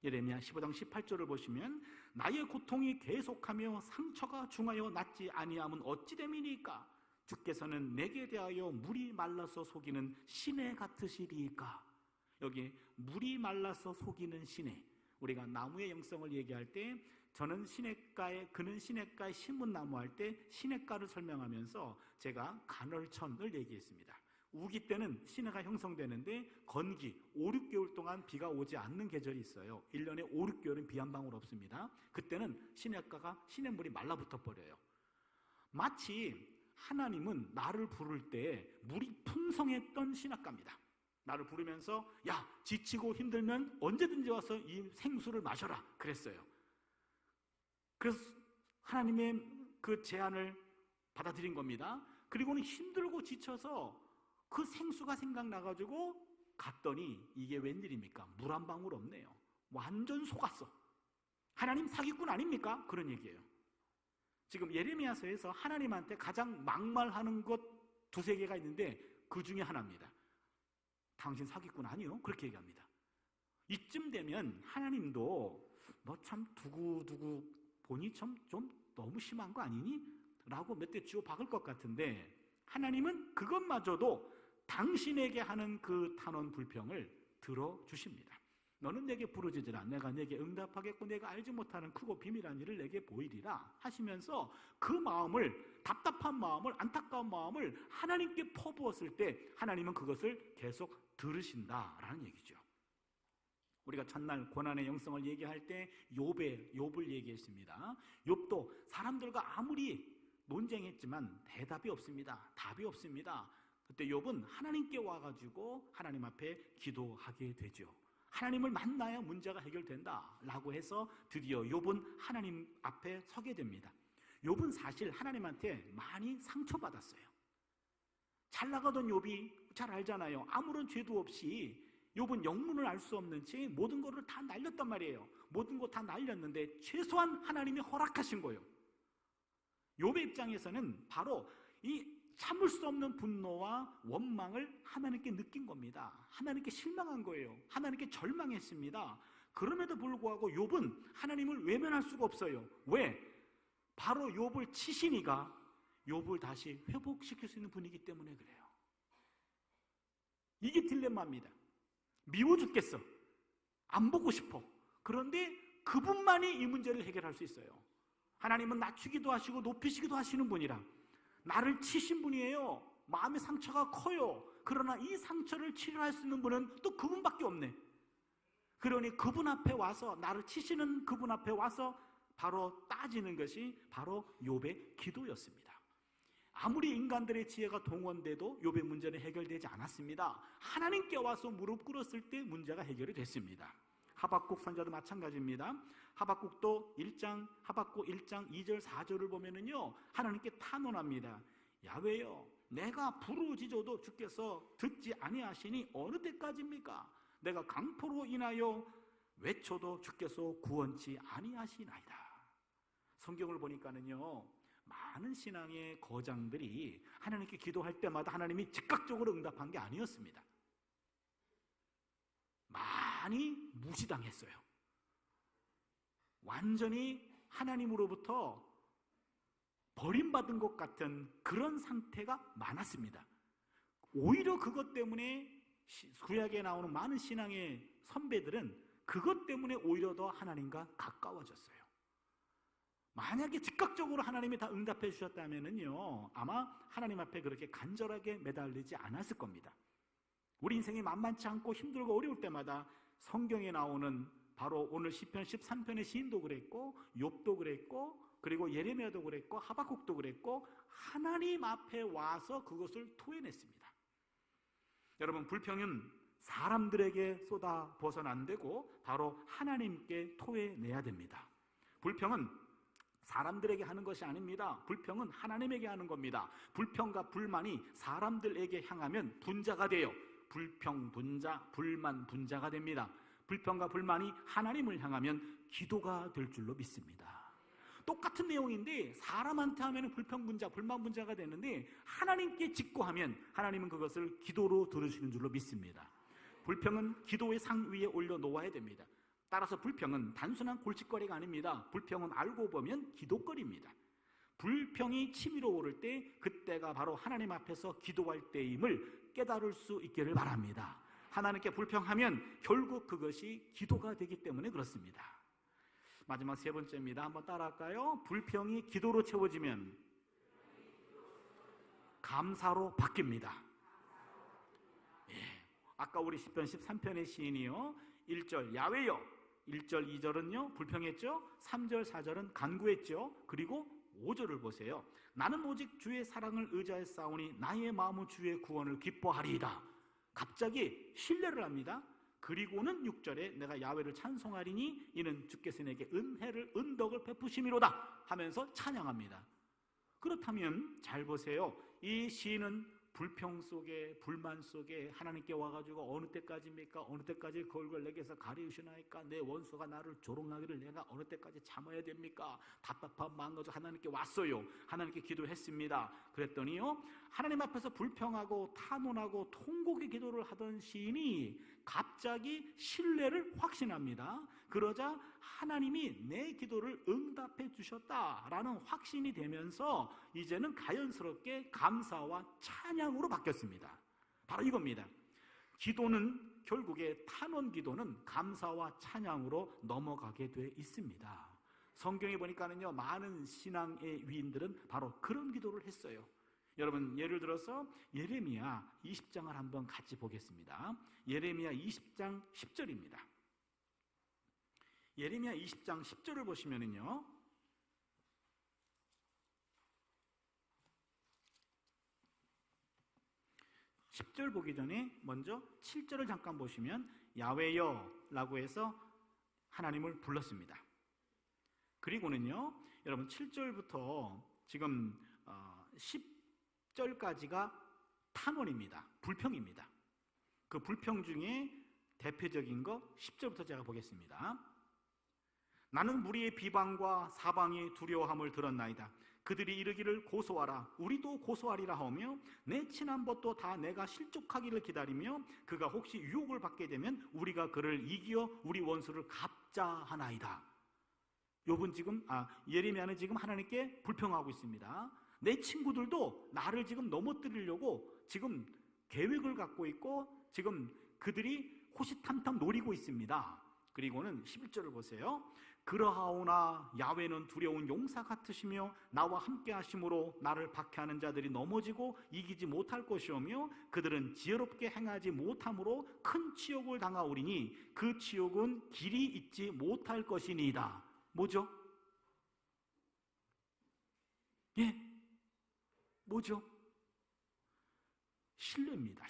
예레미야 15장 18절을 보시면 나의 고통이 계속하며 상처가 중하여 낫지 아니함은 어찌 됨이니까? 주께서는 내게 대하여 물이 말라서 속이는 시내 같으시리이까? 여기 물이 말라서 속이는 시내, 우리가 나무의 영성을 얘기할 때 저는 그는 시냇가에 심은 나무 할 때 시냇가를 설명하면서 제가 간헐천을 얘기했습니다. 우기 때는 시내가 형성되는데 건기 5, 6개월 동안 비가 오지 않는 계절이 있어요. 1년에 5, 6개월은 비 한 방울 없습니다. 그때는 시냇물이 말라붙어 버려요. 마치 하나님은 나를 부를 때 물이 풍성했던 시냇가입니다. 나를 부르면서 야, 지치고 힘들면 언제든지 와서 이 생수를 마셔라 그랬어요. 그래서 하나님의 그 제안을 받아들인 겁니다. 그리고는 힘들고 지쳐서 그 생수가 생각나가지고 갔더니 이게 웬일입니까? 물 한 방울 없네요. 완전 속았어. 하나님 사기꾼 아닙니까? 그런 얘기예요. 지금 예레미야서에서 하나님한테 가장 막말하는 것 두세 개가 있는데 그 중에 하나입니다. 당신 사기꾼 아니요? 그렇게 얘기합니다. 이쯤 되면 하나님도 너 참 두고두고 보니 좀 너무 심한 거 아니니? 라고 몇 대 쥐어 박을 것 같은데 하나님은 그것마저도 당신에게 하는 그 탄원 불평을 들어주십니다. 너는 내게 부르짖으라. 내가 내게 응답하겠고 내가 알지 못하는 크고 비밀한 일을 내게 보이리라 하시면서 그 마음을, 답답한 마음을, 안타까운 마음을 하나님께 퍼부었을 때 하나님은 그것을 계속 들으신다라는 얘기죠. 우리가 첫날 고난의 영성을 얘기할 때 욥을 얘기했습니다. 욥도 사람들과 아무리 논쟁했지만 대답이 없습니다. 답이 없습니다. 그때 욥은 하나님께 와가지고 하나님 앞에 기도하게 되죠. 하나님을 만나야 문제가 해결된다 라고 해서 드디어 욥은 하나님 앞에 서게 됩니다. 욥은 사실 하나님한테 많이 상처받았어요. 잘 나가던 욥이 잘 알잖아요. 아무런 죄도 없이 욥은 영문을 알 수 없는 채 모든 것을 다 날렸단 말이에요. 모든 것 다 날렸는데 최소한 하나님이 허락하신 거예요. 욥의 입장에서는 바로 이 참을 수 없는 분노와 원망을 하나님께 느낀 겁니다. 하나님께 실망한 거예요. 하나님께 절망했습니다. 그럼에도 불구하고 욥은 하나님을 외면할 수가 없어요. 왜? 바로 욥을 치시니가 욥을 다시 회복시킬 수 있는 분이기 때문에 그래요. 이게 딜레마입니다. 미워 죽겠어. 안 보고 싶어. 그런데 그분만이 이 문제를 해결할 수 있어요. 하나님은 낮추기도 하시고 높이시기도 하시는 분이라 나를 치신 분이에요. 마음의 상처가 커요. 그러나 이 상처를 치료할 수 있는 분은 또 그분밖에 없네. 그러니 그분 앞에 와서, 나를 치시는 그분 앞에 와서 바로 따지는 것이 바로 욥의 기도였습니다. 아무리 인간들의 지혜가 동원돼도 욥의 문제는 해결되지 않았습니다. 하나님께 와서 무릎 꿇었을 때 문제가 해결이 됐습니다. 하박국 선지자도 마찬가지입니다. 하박국 1장 2절 4절을 보면은요, 하나님께 탄원합니다. 야훼여, 내가 부르짖어도 주께서 듣지 아니하시니 어느 때까지입니까? 내가 강포로 인하여 외쳐도 주께서 구원치 아니하시나이다. 성경을 보니까는요, 많은 신앙의 거장들이 하나님께 기도할 때마다 하나님이 즉각적으로 응답한 게 아니었습니다. 많이 무시당했어요. 완전히 하나님으로부터 버림받은 것 같은 그런 상태가 많았습니다. 오히려 그것 때문에 구약에 나오는 많은 신앙의 선배들은 그것 때문에 오히려 더 하나님과 가까워졌어요. 만약에 즉각적으로 하나님이 다 응답해 주셨다면요, 아마 하나님 앞에 그렇게 간절하게 매달리지 않았을 겁니다. 우리 인생이 만만치 않고 힘들고 어려울 때마다 성경에 나오는 바로 오늘 시편 13편의 시인도 그랬고, 욥도 그랬고, 그리고 예레미야도 그랬고, 하박국도 그랬고, 하나님 앞에 와서 그것을 토해냈습니다. 여러분, 불평은 사람들에게 쏟아부어서는 안 되고 바로 하나님께 토해내야 됩니다. 불평은 사람들에게 하는 것이 아닙니다. 불평은 하나님에게 하는 겁니다. 불평과 불만이 사람들에게 향하면 분자가 돼요. 불평 분자, 불만 분자가 됩니다. 불평과 불만이 하나님을 향하면 기도가 될 줄로 믿습니다. 똑같은 내용인데 사람한테 하면 불평 분자, 불만 분자가 되는데 하나님께 직고하면 하나님은 그것을 기도로 들으시는 줄로 믿습니다. 불평은 기도의 상 위에 올려놓아야 됩니다. 따라서 불평은 단순한 골칫거리가 아닙니다. 불평은 알고 보면 기도거리입니다. 불평이 치밀어 오를 때 그때가 바로 하나님 앞에서 기도할 때임을 깨달을 수 있기를 바랍니다. 하나님께 불평하면 결국 그것이 기도가 되기 때문에 그렇습니다. 마지막 세 번째입니다. 한번 따라할까요? 불평이 기도로 채워지면 감사로 바뀝니다. 예. 아까 우리 시편 13편의 시인이요, 1절 야훼여, 1절 2절은요 불평했죠. 3절 4절은 간구했죠. 그리고 5절을 보세요. 나는 오직 주의 사랑을 의지하였사오니 나의 마음은 주의 구원을 기뻐하리이다. 갑자기 신뢰를 합니다. 그리고는 6절에 내가 야훼를 찬송하리니 이는 주께서 내게 은덕을 베푸심이로다 하면서 찬양합니다. 그렇다면 잘 보세요. 이 시인은 불평 속에, 불만 속에 하나님께 와가지고 어느 때까지입니까? 어느 때까지 그 얼굴 내게서 가리우시나이까? 내 원수가 나를 조롱하기를 내가 어느 때까지 참아야 됩니까? 답답한 마음 가지고 하나님께 왔어요. 하나님께 기도했습니다. 그랬더니요, 하나님 앞에서 불평하고 탄원하고 통곡의 기도를 하던 시인이 갑자기 신뢰를 확신합니다. 그러자 하나님이 내 기도를 응답해 주셨다라는 확신이 되면서 이제는 자연스럽게 감사와 찬양으로 바뀌었습니다. 바로 이겁니다. 기도는 결국에 탄원 기도는 감사와 찬양으로 넘어가게 돼 있습니다. 성경에 보니까는요, 많은 신앙의 위인들은 바로 그런 기도를 했어요. 여러분, 예를 들어서 예레미야 20장을 한번 같이 보겠습니다. 예레미야 20장 10절입니다. 예레미야 20장 10절을 보시면은요, 10절 보기 전에 먼저 7절을 잠깐 보시면 야훼여 라고 해서 하나님을 불렀습니다. 그리고는요, 여러분 7절부터 지금 10절까지가 탄원입니다. 불평입니다. 그 불평 중에 대표적인 거 10절부터 제가 보겠습니다. 나는 무리의 비방과 사방이 두려워함을 들었나이다. 그들이 이르기를 고소하라. 우리도 고소하리라 하며 내 친한 벗도 다 내가 실족하기를 기다리며 그가 혹시 유혹을 받게 되면 우리가 그를 이기어 우리 원수를 갚자하나이다. 욥은 지금 예레미야는 지금 하나님께 불평하고 있습니다. 내 친구들도 나를 지금 넘어뜨리려고 지금 계획을 갖고 있고 지금 그들이 호시탐탐 노리고 있습니다. 그리고는 11절을 보세요. 그러하오나 야훼는 두려운 용사 같으시며 나와 함께 하심으로 나를 박해하는 자들이 넘어지고 이기지 못할 것이오며 그들은 지혜롭게 행하지 못함으로 큰 치욕을 당하오리니 그 치욕은 길이 있지 못할 것이니이다. 뭐죠? 예, 뭐죠? 신뢰입니다.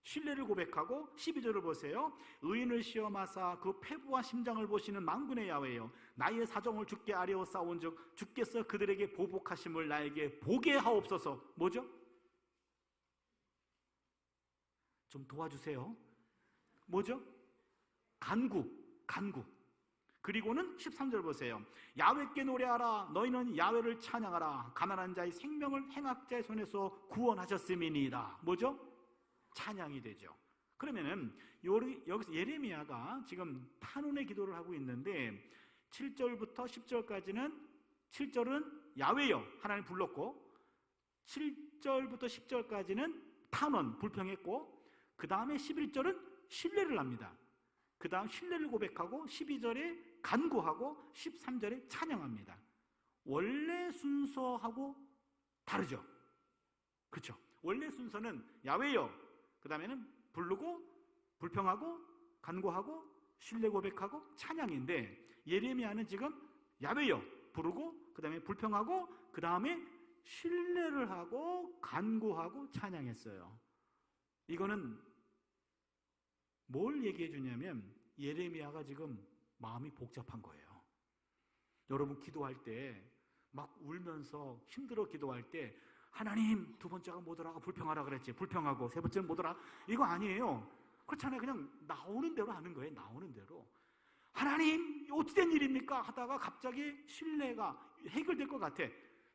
신뢰를 고백하고 12절을 보세요. 의인을 시험하사 그 패부와 심장을 보시는 만군의 야훼여 나의 사정을 주께 아뢰어싸운즉 주께서 그들에게 보복하심을 나에게 보게 하옵소서. 뭐죠? 좀 도와주세요. 뭐죠? 간구. 그리고는 13절 보세요. 야훼께 노래하라. 너희는 야훼를 찬양하라. 가난한 자의 생명을 행악자의 손에서 구원하셨음이니이다. 뭐죠? 찬양이 되죠. 그러면은 여기서 예레미야가 지금 탄원의 기도를 하고 있는데 7절부터 10절까지는 7절은 야훼여 하나님 불렀고 7절부터 10절까지는 탄원 불평했고 그 다음에 11절은 신뢰를 합니다. 그 다음 신뢰를 고백하고 12절에 간구하고 13절에 찬양합니다. 원래 순서하고 다르죠. 그렇죠? 원래 순서는 야훼여 그 다음에는 부르고 불평하고 간구하고 신뢰 고백하고 찬양인데 예레미야는 지금 야훼여 부르고 그 다음에 불평하고 그 다음에 신뢰를 하고 간구하고 찬양했어요. 이거는 뭘 얘기해 주냐면 예레미야가 지금 마음이 복잡한 거예요. 여러분 기도할 때 막 울면서 힘들어 기도할 때 하나님 두 번째가 뭐더라? 불평하라 그랬지. 불평하고 세 번째는 뭐더라? 이거 아니에요. 그렇잖아요. 그냥 나오는 대로 하는 거예요. 나오는 대로. 하나님 어떻게 된 일입니까? 하다가 갑자기 신뢰가 해결될 것 같아.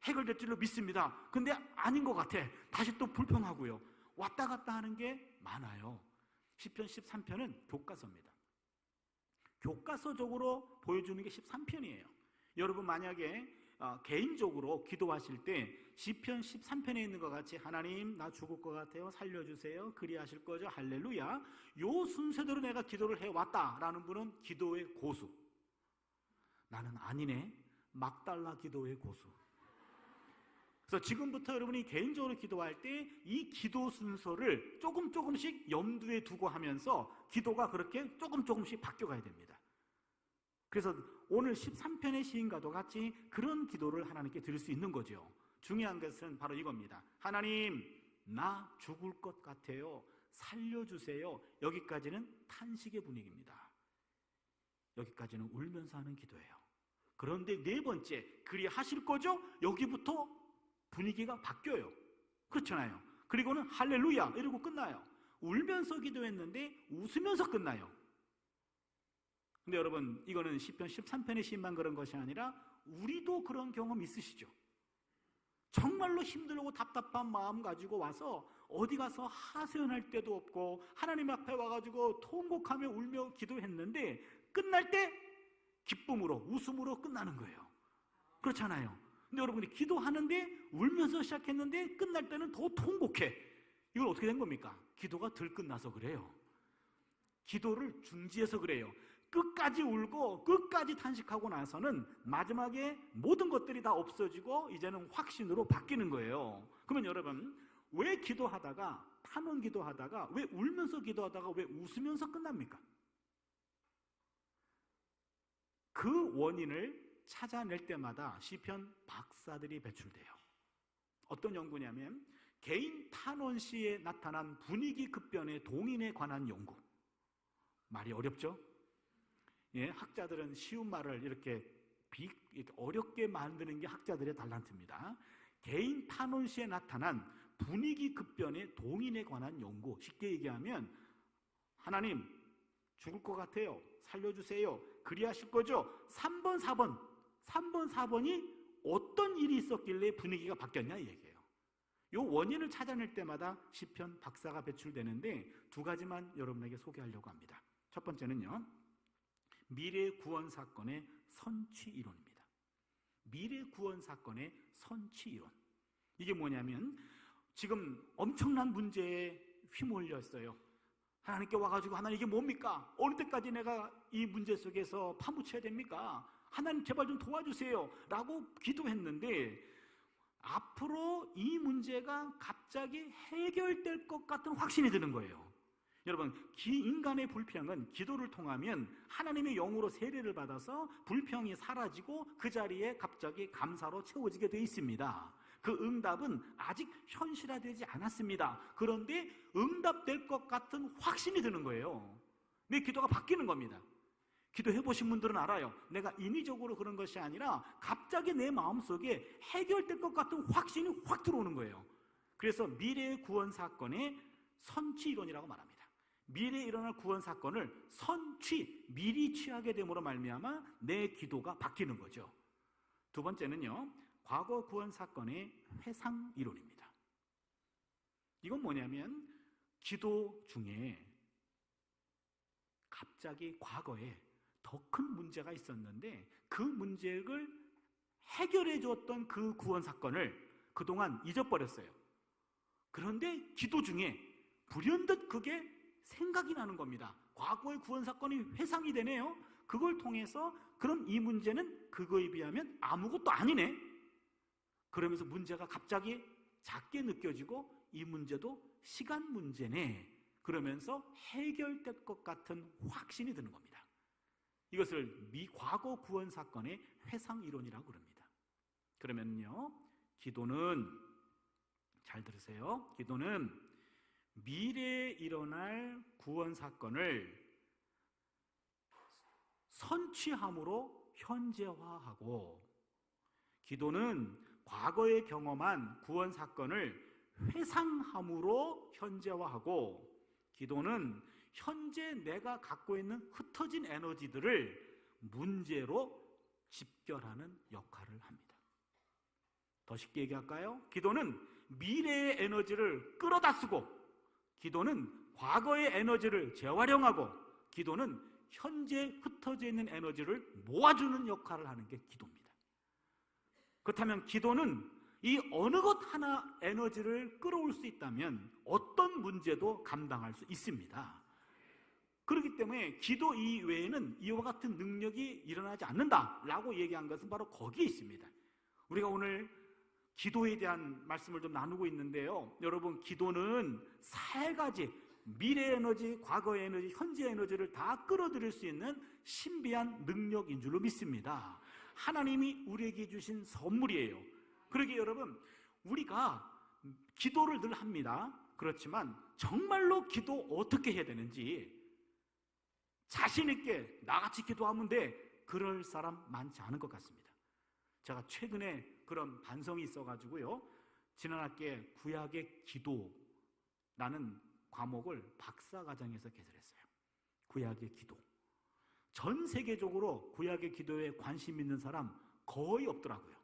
해결될 줄로 믿습니다. 근데 아닌 것 같아. 다시 또 불평하고요. 왔다 갔다 하는 게 많아요. 시편 13편은 교과서입니다. 교과서적으로 보여주는 게 13편이에요. 여러분 만약에 개인적으로 기도하실 때 시편 13편에 있는 것 같이 하나님 나 죽을 것 같아요 살려주세요 그리하실 거죠 할렐루야 요 순서대로 내가 기도를 해왔다라는 분은 기도의 고수. 나는 아니네 막달라 기도의 고수. 그래서 지금부터 여러분이 개인적으로 기도할 때 이 기도 순서를 조금씩 염두에 두고 하면서 기도가 그렇게 조금씩 바뀌어가야 됩니다. 그래서 오늘 13편의 시인과도 같이 그런 기도를 하나님께 드릴 수 있는 거죠. 중요한 것은 바로 이겁니다. 하나님 나 죽을 것 같아요 살려주세요. 여기까지는 탄식의 분위기입니다. 여기까지는 울면서 하는 기도예요. 그런데 네 번째, 그리하실 거죠? 여기부터 분위기가 바뀌어요. 그렇잖아요. 그리고는 할렐루야 이러고 끝나요. 울면서 기도했는데 웃으면서 끝나요. 근데 여러분, 이거는 시편 13편의 시인만 그런 것이 아니라 우리도 그런 경험 있으시죠? 정말로 힘들고 답답한 마음 가지고 와서 어디 가서 하소연할 데도 없고 하나님 앞에 와가지고 통곡하며 울며 기도했는데 끝날 때 기쁨으로, 웃음으로 끝나는 거예요. 그렇잖아요. 근데 여러분이 기도하는데 울면서 시작했는데 끝날 때는 더 통곡해. 이건 어떻게 된 겁니까? 기도가 덜 끝나서 그래요. 기도를 중지해서 그래요. 끝까지 울고 끝까지 탄식하고 나서는 마지막에 모든 것들이 다 없어지고 이제는 확신으로 바뀌는 거예요. 그러면 여러분, 왜 기도하다가, 탄원 기도하다가, 왜 울면서 기도하다가 왜 웃으면서 끝납니까? 그 원인을 찾아낼 때마다 시편 박사들이 배출돼요. 어떤 연구냐면 개인 탄원 시에 나타난 분위기 급변의 동인에 관한 연구. 말이 어렵죠? 예, 학자들은 쉬운 말을 이렇게 어렵게 만드는 게 학자들의 달란트입니다. 개인 탄원 시에 나타난 분위기 급변의 동인에 관한 연구. 쉽게 얘기하면 하나님 죽을 것 같아요. 살려주세요. 그리하실 거죠? 3번, 4번이 어떤 일이 있었길래 분위기가 바뀌었냐 이 얘기예요. 이 원인을 찾아낼 때마다 시편 박사가 배출되는데 두 가지만 여러분에게 소개하려고 합니다. 첫 번째는요, 미래 구원 사건의 선취 이론입니다. 미래 구원 사건의 선취 이론. 이게 뭐냐면 지금 엄청난 문제에 휘몰려 있어요. 하나님께 와가지고 하나님 이게 뭡니까? 어느 때까지 내가 이 문제 속에서 파묻혀야 됩니까? 하나님 제발 좀 도와주세요 라고 기도했는데 앞으로 이 문제가 갑자기 해결될 것 같은 확신이 드는 거예요. 여러분, 인간의 불평은 기도를 통하면 하나님의 영으로 세례를 받아서 불평이 사라지고 그 자리에 갑자기 감사로 채워지게 되어 있습니다. 그 응답은 아직 현실화되지 않았습니다. 그런데 응답될 것 같은 확신이 드는 거예요. 내 기도가 바뀌는 겁니다. 기도해보신 분들은 알아요. 내가 인위적으로 그런 것이 아니라 갑자기 내 마음속에 해결될 것 같은 확신이 확 들어오는 거예요. 그래서 미래의 구원 사건의 선취 이론이라고 말합니다. 미래에 일어날 구원 사건을 미리 취하게 됨으로 말미암아 내 기도가 바뀌는 거죠. 두 번째는요, 과거 구원 사건의 회상 이론입니다. 이건 뭐냐면 기도 중에 갑자기 과거에 더 큰 문제가 있었는데 그 문제를 해결해 주었던 그 구원 사건을 그동안 잊어버렸어요. 그런데 기도 중에 불현듯 그게 생각이 나는 겁니다. 과거의 구원 사건이 회상이 되네요. 그걸 통해서 그럼 이 문제는 그거에 비하면 아무것도 아니네. 그러면서 문제가 갑자기 작게 느껴지고 이 문제도 시간 문제네. 그러면서 해결될 것 같은 확신이 드는 겁니다. 이것을 과거 구원 사건의 회상 이론이라고 그럽니다. 그러면요, 기도는, 잘 들으세요. 기도는 미래에 일어날 구원 사건을 선취함으로 현재화하고, 기도는 과거에 경험한 구원 사건을 회상함으로 현재화하고, 기도는 현재 내가 갖고 있는 흩어진 에너지들을 문제로 집결하는 역할을 합니다. 더 쉽게 얘기할까요? 기도는 미래의 에너지를 끌어다 쓰고, 기도는 과거의 에너지를 재활용하고, 기도는 현재 흩어져 있는 에너지를 모아주는 역할을 하는 게 기도입니다. 그렇다면 기도는 이 어느 것 하나 에너지를 끌어올 수 있다면 어떤 문제도 감당할 수 있습니다. 그렇기 때문에 기도 이외에는 이와 같은 능력이 일어나지 않는다라고 얘기한 것은 바로 거기에 있습니다. 우리가 오늘 기도에 대한 말씀을 좀 나누고 있는데요, 여러분, 기도는 세 가지 미래 에너지, 과거 에너지, 현재 에너지를 다 끌어들일 수 있는 신비한 능력인 줄로 믿습니다. 하나님이 우리에게 주신 선물이에요. 그러기에 여러분, 우리가 기도를 늘 합니다. 그렇지만 정말로 기도 어떻게 해야 되는지, 자신 있게 나같이 기도하면 돼, 그럴 사람 많지 않은 것 같습니다. 제가 최근에 그런 반성이 있어가지고요, 지난 학기에 구약의 기도라는 과목을 박사과정에서 개설했어요. 구약의 기도. 전 세계적으로 구약의 기도에 관심 있는 사람 거의 없더라고요.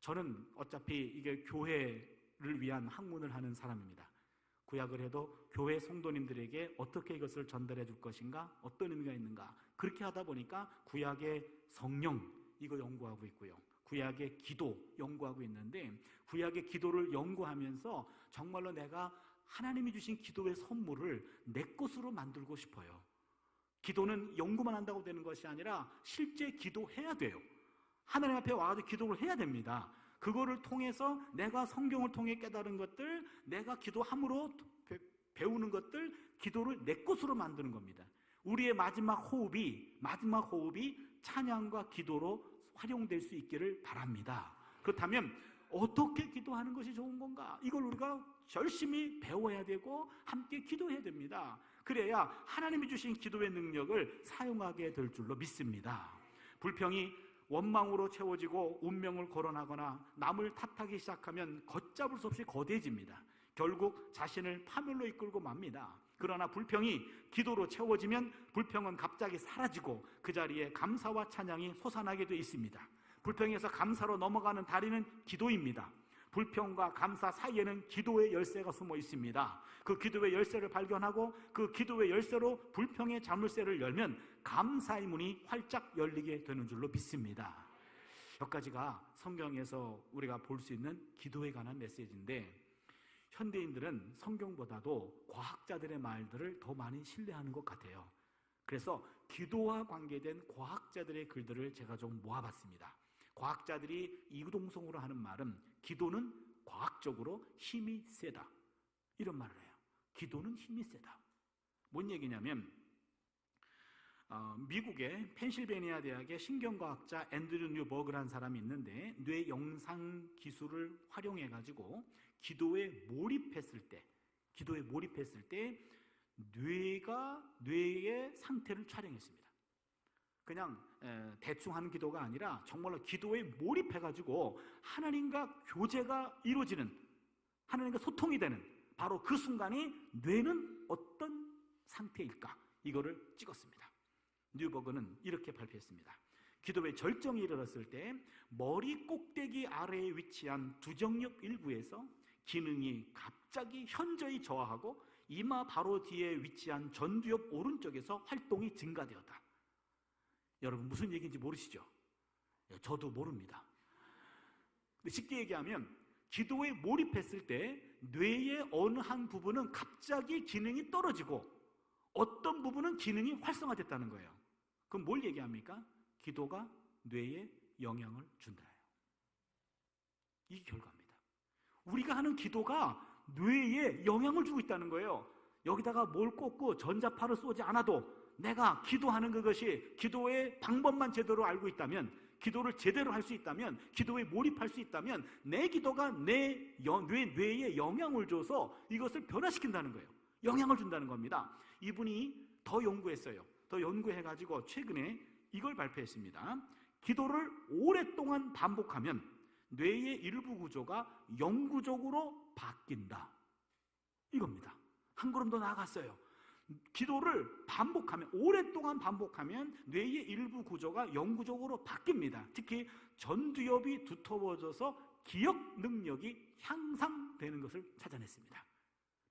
저는 어차피 이게 교회를 위한 학문을 하는 사람입니다. 구약을 해도 교회 성도님들에게 어떻게 이것을 전달해 줄 것인가, 어떤 의미가 있는가, 그렇게 하다 보니까 구약의 성령 이거 연구하고 있고요, 구약의 기도 연구하고 있는데, 구약의 기도를 연구하면서 정말로 내가 하나님이 주신 기도의 선물을 내 것으로 만들고 싶어요. 기도는 연구만 한다고 되는 것이 아니라 실제 기도해야 돼요. 하나님 앞에 와가지고 기도를 해야 됩니다. 그거를 통해서 내가 성경을 통해 깨달은 것들, 내가 기도함으로 배우는 것들, 기도를 내 것으로 만드는 겁니다. 우리의 마지막 호흡이 찬양과 기도로 활용될 수 있기를 바랍니다. 그렇다면 어떻게 기도하는 것이 좋은 건가? 이걸 우리가 열심히 배워야 되고 함께 기도해야 됩니다. 그래야 하나님이 주신 기도의 능력을 사용하게 될 줄로 믿습니다. 불평이 원망으로 채워지고 운명을 거론하거나 남을 탓하기 시작하면 걷잡을 수 없이 거대해집니다. 결국 자신을 파멸로 이끌고 맙니다. 그러나 불평이 기도로 채워지면 불평은 갑자기 사라지고 그 자리에 감사와 찬양이 솟아나게 돼 있습니다. 불평에서 감사로 넘어가는 다리는 기도입니다. 불평과 감사 사이에는 기도의 열쇠가 숨어 있습니다. 그 기도의 열쇠를 발견하고 그 기도의 열쇠로 불평의 자물쇠를 열면 감사의 문이 활짝 열리게 되는 줄로 믿습니다. 여기까지가 성경에서 우리가 볼 수 있는 기도에 관한 메시지인데, 현대인들은 성경보다도 과학자들의 말들을 더 많이 신뢰하는 것 같아요. 그래서 기도와 관계된 과학자들의 글들을 제가 좀 모아봤습니다. 과학자들이 이구동성으로 하는 말은 기도는 과학적으로 힘이 세다, 이런 말을 해요. 기도는 힘이 세다. 뭔 얘기냐면 미국의 펜실베니아 대학의 신경과학자 앤드류 뉴버그라는 사람이 있는데, 뇌 영상 기술을 활용해가지고 기도에 몰입했을 때 뇌의 상태를 촬영했습니다. 그냥 대충 하는 기도가 아니라 정말로 기도에 몰입해가지고 하나님과 교제가 이루어지는, 하나님과 소통이 되는 바로 그 순간이 뇌는 어떤 상태일까, 이거를 찍었습니다. 뉴버그는 이렇게 발표했습니다. 기도의 절정이 이르렀을 때 머리 꼭대기 아래에 위치한 두정력 일부에서 기능이 갑자기 현저히 저하하고 이마 바로 뒤에 위치한 전두엽 오른쪽에서 활동이 증가되었다. 여러분 무슨 얘기인지 모르시죠? 저도 모릅니다. 쉽게 얘기하면 기도에 몰입했을 때 뇌의 어느 한 부분은 갑자기 기능이 떨어지고 어떤 부분은 기능이 활성화됐다는 거예요. 그럼 뭘 얘기합니까? 기도가 뇌에 영향을 준다예요. 이게 결과입니다. 우리가 하는 기도가 뇌에 영향을 주고 있다는 거예요. 여기다가 뭘 꽂고 전자파를 쏘지 않아도 내가 기도하는 그것이, 기도의 방법만 제대로 알고 있다면, 기도를 제대로 할 수 있다면, 기도에 몰입할 수 있다면 내 기도가 뇌에 영향을 줘서 이것을 변화시킨다는 거예요. 영향을 준다는 겁니다. 이분이 더 연구했어요. 더 연구해가지고 최근에 이걸 발표했습니다. 기도를 오랫동안 반복하면 뇌의 일부 구조가 영구적으로 바뀐다, 이겁니다. 한 걸음 더 나아갔어요. 기도를 오랫동안 반복하면 뇌의 일부 구조가 영구적으로 바뀝니다. 특히 전두엽이 두터워져서 기억 능력이 향상되는 것을 찾아냈습니다.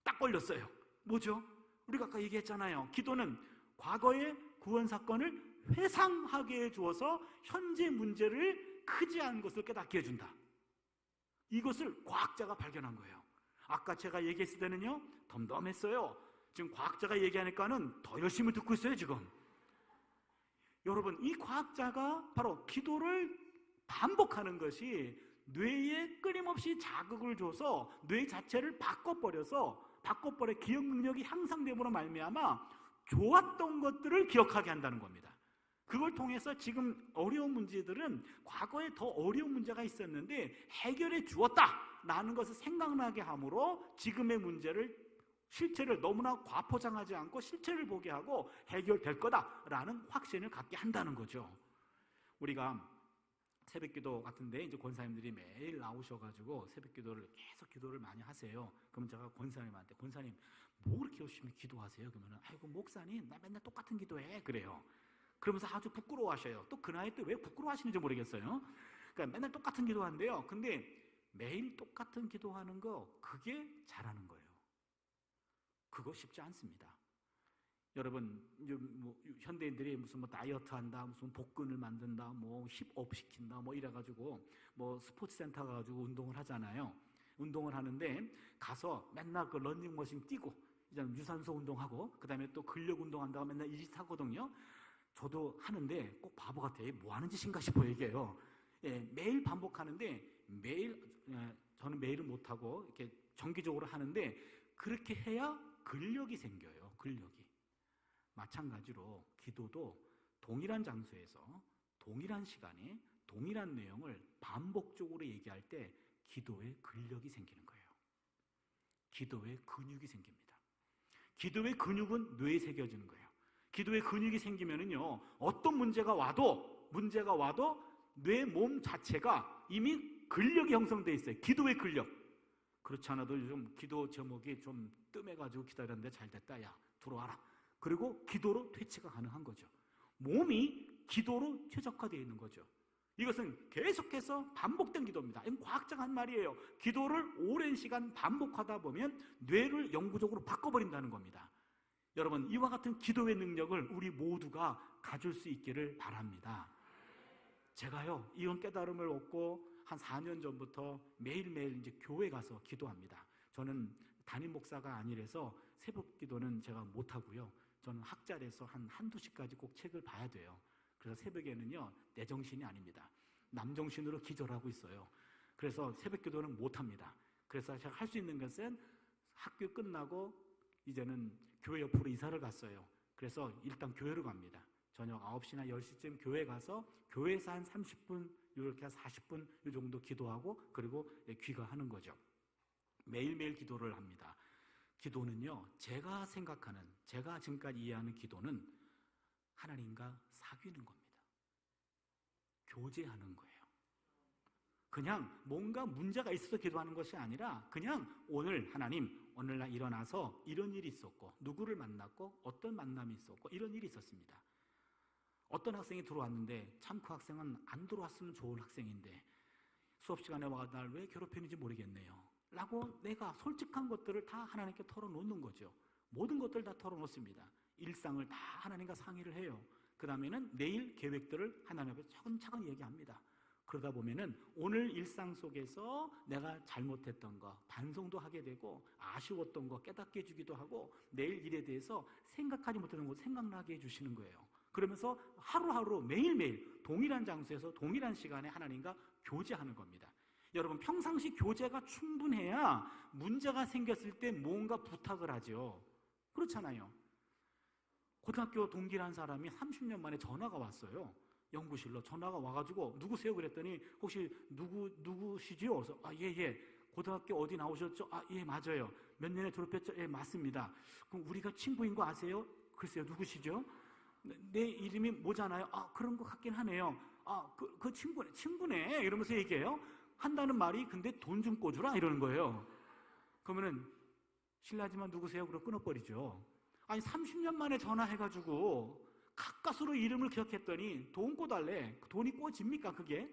딱 걸렸어요. 뭐죠? 우리가 아까 얘기했잖아요. 기도는 과거의 구원 사건을 회상하게 해주어서 현재 문제를 크지 않은 것을 깨닫게 해준다. 이것을 과학자가 발견한 거예요. 아까 제가 얘기했을 때는요, 덤덤했어요. 지금 과학자가 얘기하니까는 더 열심히 듣고 있어요, 지금. 여러분, 이 과학자가 바로 기도를 반복하는 것이 뇌에 끊임없이 자극을 줘서 뇌 자체를 바꿔버려 기억 능력이 향상됨으로 말미암아 좋았던 것들을 기억하게 한다는 겁니다. 그걸 통해서 지금 어려운 문제들은 과거에 더 어려운 문제가 있었는데 해결해 주었다라는 것을 생각나게 함으로 지금의 문제를 실체를 너무나 과포장하지 않고 실체를 보게 하고 해결될 거다라는 확신을 갖게 한다는 거죠. 우리가 새벽기도 같은데 이제 권사님들이 매일 나오셔가지고 새벽기도를 계속 기도를 많이 하세요. 그럼 제가 권사님한테 권사님 뭐 그렇게 열심히 기도하세요? 그러면은 아이고 목사님 나 맨날 똑같은 기도해 그래요. 그러면서 아주 부끄러워하셔요. 또 그 나이 때 왜 부끄러워하시는지 모르겠어요. 그러니까 맨날 똑같은 기도하는데요. 근데 매일 똑같은 기도하는 거 그게 잘하는 거예요. 그거 쉽지 않습니다. 여러분 뭐 현대인들이 무슨 뭐 다이어트 한다, 무슨 복근을 만든다, 뭐 힙업 시킨다, 뭐 이래가지고 뭐 스포츠 센터 가가지고 운동을 하잖아요. 운동을 하는데 가서 맨날 그 런닝머신 뛰고 이제 유산소 운동하고 그 다음에 또 근력 운동한다고 맨날 이 짓 하거든요. 저도 하는데 꼭 바보 같아요. 뭐 하는 짓인가 싶어요 이게요. 예, 매일 반복하는데 저는 매일은 못하고 이렇게 정기적으로 하는데 그렇게 해야 근력이 생겨요. 근력이. 마찬가지로 기도도 동일한 장소에서 동일한 시간에 동일한 내용을 반복적으로 얘기할 때 기도의 근력이 생기는 거예요. 기도의 근육이 생깁니다. 기도의 근육은 뇌에 새겨지는 거예요. 기도의 근육이 생기면은요, 어떤 문제가 와도 뇌 몸 자체가 이미 근력이 형성되어 있어요. 기도의 근력. 그렇지 않아도 요즘 기도 제목이 좀 뜸해가지고 기다렸는데 잘 됐다. 야, 들어와라. 그리고 기도로 퇴치가 가능한 거죠. 몸이 기도로 최적화되어 있는 거죠. 이것은 계속해서 반복된 기도입니다. 이건 과학자가 한 말이에요. 기도를 오랜 시간 반복하다 보면 뇌를 영구적으로 바꿔버린다는 겁니다. 여러분, 이와 같은 기도의 능력을 우리 모두가 가질 수 있기를 바랍니다. 제가요, 이런 깨달음을 얻고 한 4년 전부터 매일매일 이제 교회 가서 기도합니다. 저는 담임 목사가 아니라서 새벽 기도는 제가 못하고요. 저는 학자라서 한두 시까지 꼭 책을 봐야 돼요. 그래서 새벽에는요, 내 정신이 아닙니다. 남 정신으로 기절하고 있어요. 그래서 새벽 기도는 못합니다. 그래서 제가 할 수 있는 것은 학교 끝나고 이제는 교회 옆으로 이사를 갔어요. 그래서 일단 교회로 갑니다. 저녁 9시나 10시쯤 교회 가서 교회에서 한 30분, 이렇게 한 40분 이 정도 기도하고 그리고 귀가하는 거죠. 매일매일 기도를 합니다. 기도는요, 제가 생각하는, 제가 지금까지 이해하는 기도는 하나님과 사귀는 겁니다. 교제하는 거예요. 그냥 뭔가 문제가 있어서 기도하는 것이 아니라 그냥 오늘 하나님, 오늘날 일어나서 이런 일이 있었고 누구를 만났고 어떤 만남이 있었고 이런 일이 있었습니다. 어떤 학생이 들어왔는데 참 그 학생은 안 들어왔으면 좋은 학생인데 수업 시간에 와서 날 왜 괴롭히는지 모르겠네요 라고 내가 솔직한 것들을 다 하나님께 털어놓는 거죠. 모든 것들을 다 털어놓습니다. 일상을 다 하나님과 상의를 해요. 그 다음에는 내일 계획들을 하나님 앞에 차근차근 얘기합니다. 그러다 보면은 오늘 일상 속에서 내가 잘못했던 거 반성도 하게 되고 아쉬웠던 거 깨닫게 해주기도 하고 내일 일에 대해서 생각하지 못하는 거 생각나게 해주시는 거예요. 그러면서 하루하루 매일매일 동일한 장소에서 동일한 시간에 하나님과 교제하는 겁니다. 여러분, 평상시 교제가 충분해야 문제가 생겼을 때 뭔가 부탁을 하죠. 그렇잖아요. 고등학교 동기란 사람이 30년 만에 전화가 왔어요. 연구실로 전화가 와가지고 누구세요? 그랬더니 혹시 누구시지요? 그래서 예. 고등학교 어디 나오셨죠? 예, 맞아요. 몇 년에 졸업했죠? 예, 맞습니다. 그럼 우리가 친구인 거 아세요? 글쎄요, 누구시죠? 내 이름이 뭐잖아요? 그런 것 같긴 하네요. 그 친구네 이러면서 얘기해요. 한다는 말이 근데 돈 좀 꿔주라 이러는 거예요. 그러면은 실례하지만 누구세요? 그럼 끊어버리죠. 아니 30년 만에 전화해가지고 가까스로 이름을 기억했더니 돈 꿔달래. 돈이 꿔집니까 그게?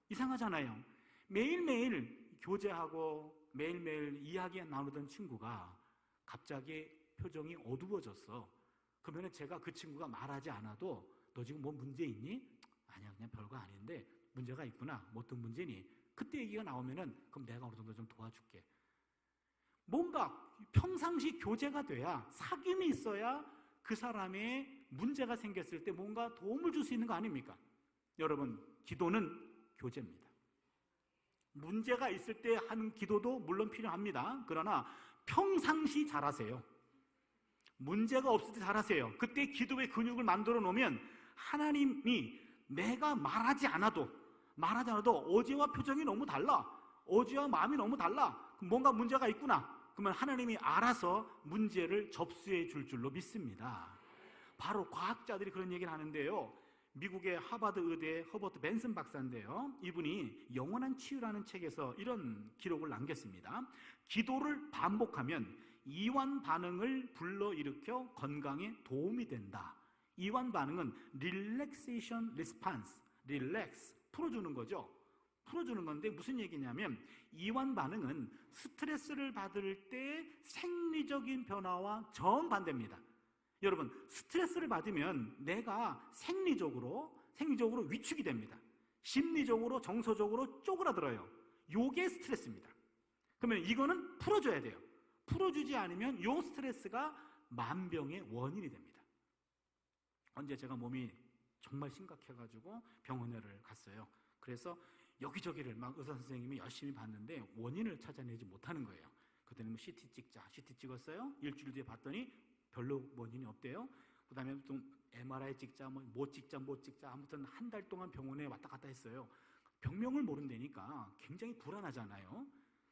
이상하잖아요. 매일매일 교제하고 매일매일 이야기 나누던 친구가 갑자기 표정이 어두워졌어. 그러면 제가 그 친구가 말하지 않아도 너 지금 뭐 문제 있니? 아니야, 그냥 별거 아닌데 문제가 있구나. 뭐 어떤 문제니? 그때 얘기가 나오면은 그럼 내가 어느 정도 좀 도와줄게. 뭔가 평상시 교제가 돼야, 사귐이 있어야 그 사람의 문제가 생겼을 때 뭔가 도움을 줄 수 있는 거 아닙니까? 여러분, 기도는 교제입니다. 문제가 있을 때 하는 기도도 물론 필요합니다. 그러나 평상시 잘하세요. 문제가 없을 때 잘하세요. 그때 기도의 근육을 만들어 놓으면 하나님이 내가 말하지 않아도 어제와 표정이 너무 달라. 어제와 마음이 너무 달라. 뭔가 문제가 있구나. 그러면 하나님이 알아서 문제를 접수해 줄 줄로 믿습니다. 바로 과학자들이 그런 얘기를 하는데요. 미국의 하버드 의대 허버트 벤슨 박사인데요. 이분이 영원한 치유라는 책에서 이런 기록을 남겼습니다. 기도를 반복하면 이완 반응을 불러일으켜 건강에 도움이 된다. 이완 반응은 relaxation response, relax, 풀어주는 거죠. 풀어주는 건데 무슨 얘기냐면 이완 반응은 스트레스를 받을 때 생리적인 변화와 정반대입니다. 여러분, 스트레스를 받으면 내가 생리적으로 위축이 됩니다. 심리적으로, 정서적으로 쪼그라들어요. 요게 스트레스입니다. 그러면 이거는 풀어줘야 돼요. 풀어주지 않으면 요 스트레스가 만병의 원인이 됩니다. 언제 제가 몸이 정말 심각해가지고 병원에를 갔어요. 그래서 여기저기를 막 의사 선생님이 열심히 봤는데 원인을 찾아내지 못하는 거예요. 그때는 CT 찍자, CT 찍었어요. 일주일 뒤에 봤더니 별로 원인이 없대요. 그 다음에 좀 MRI 찍자, 못 찍자, 아무튼 한 달 동안 병원에 왔다 갔다 했어요. 병명을 모른다니까 굉장히 불안하잖아요.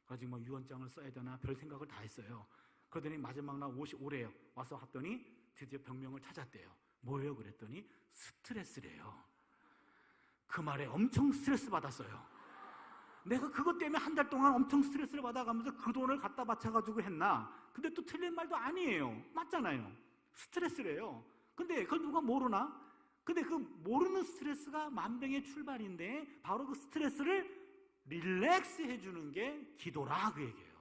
그래서 뭐 유언장을 써야 되나 별 생각을 다 했어요. 그러더니 마지막 날 오래요. 와서 봤더니 드디어 병명을 찾았대요. 뭐예요? 그랬더니 스트레스래요. 그 말에 엄청 스트레스 받았어요. 내가 그것 때문에 한 달 동안 엄청 스트레스를 받아가면서 그 돈을 갖다 바쳐가지고 했나? 근데 또 틀린 말도 아니에요. 맞잖아요. 스트레스래요. 근데 그걸 누가 모르나? 근데 그 모르는 스트레스가 만병의 출발인데 바로 그 스트레스를 릴렉스 해주는 게 기도라 그 얘기예요.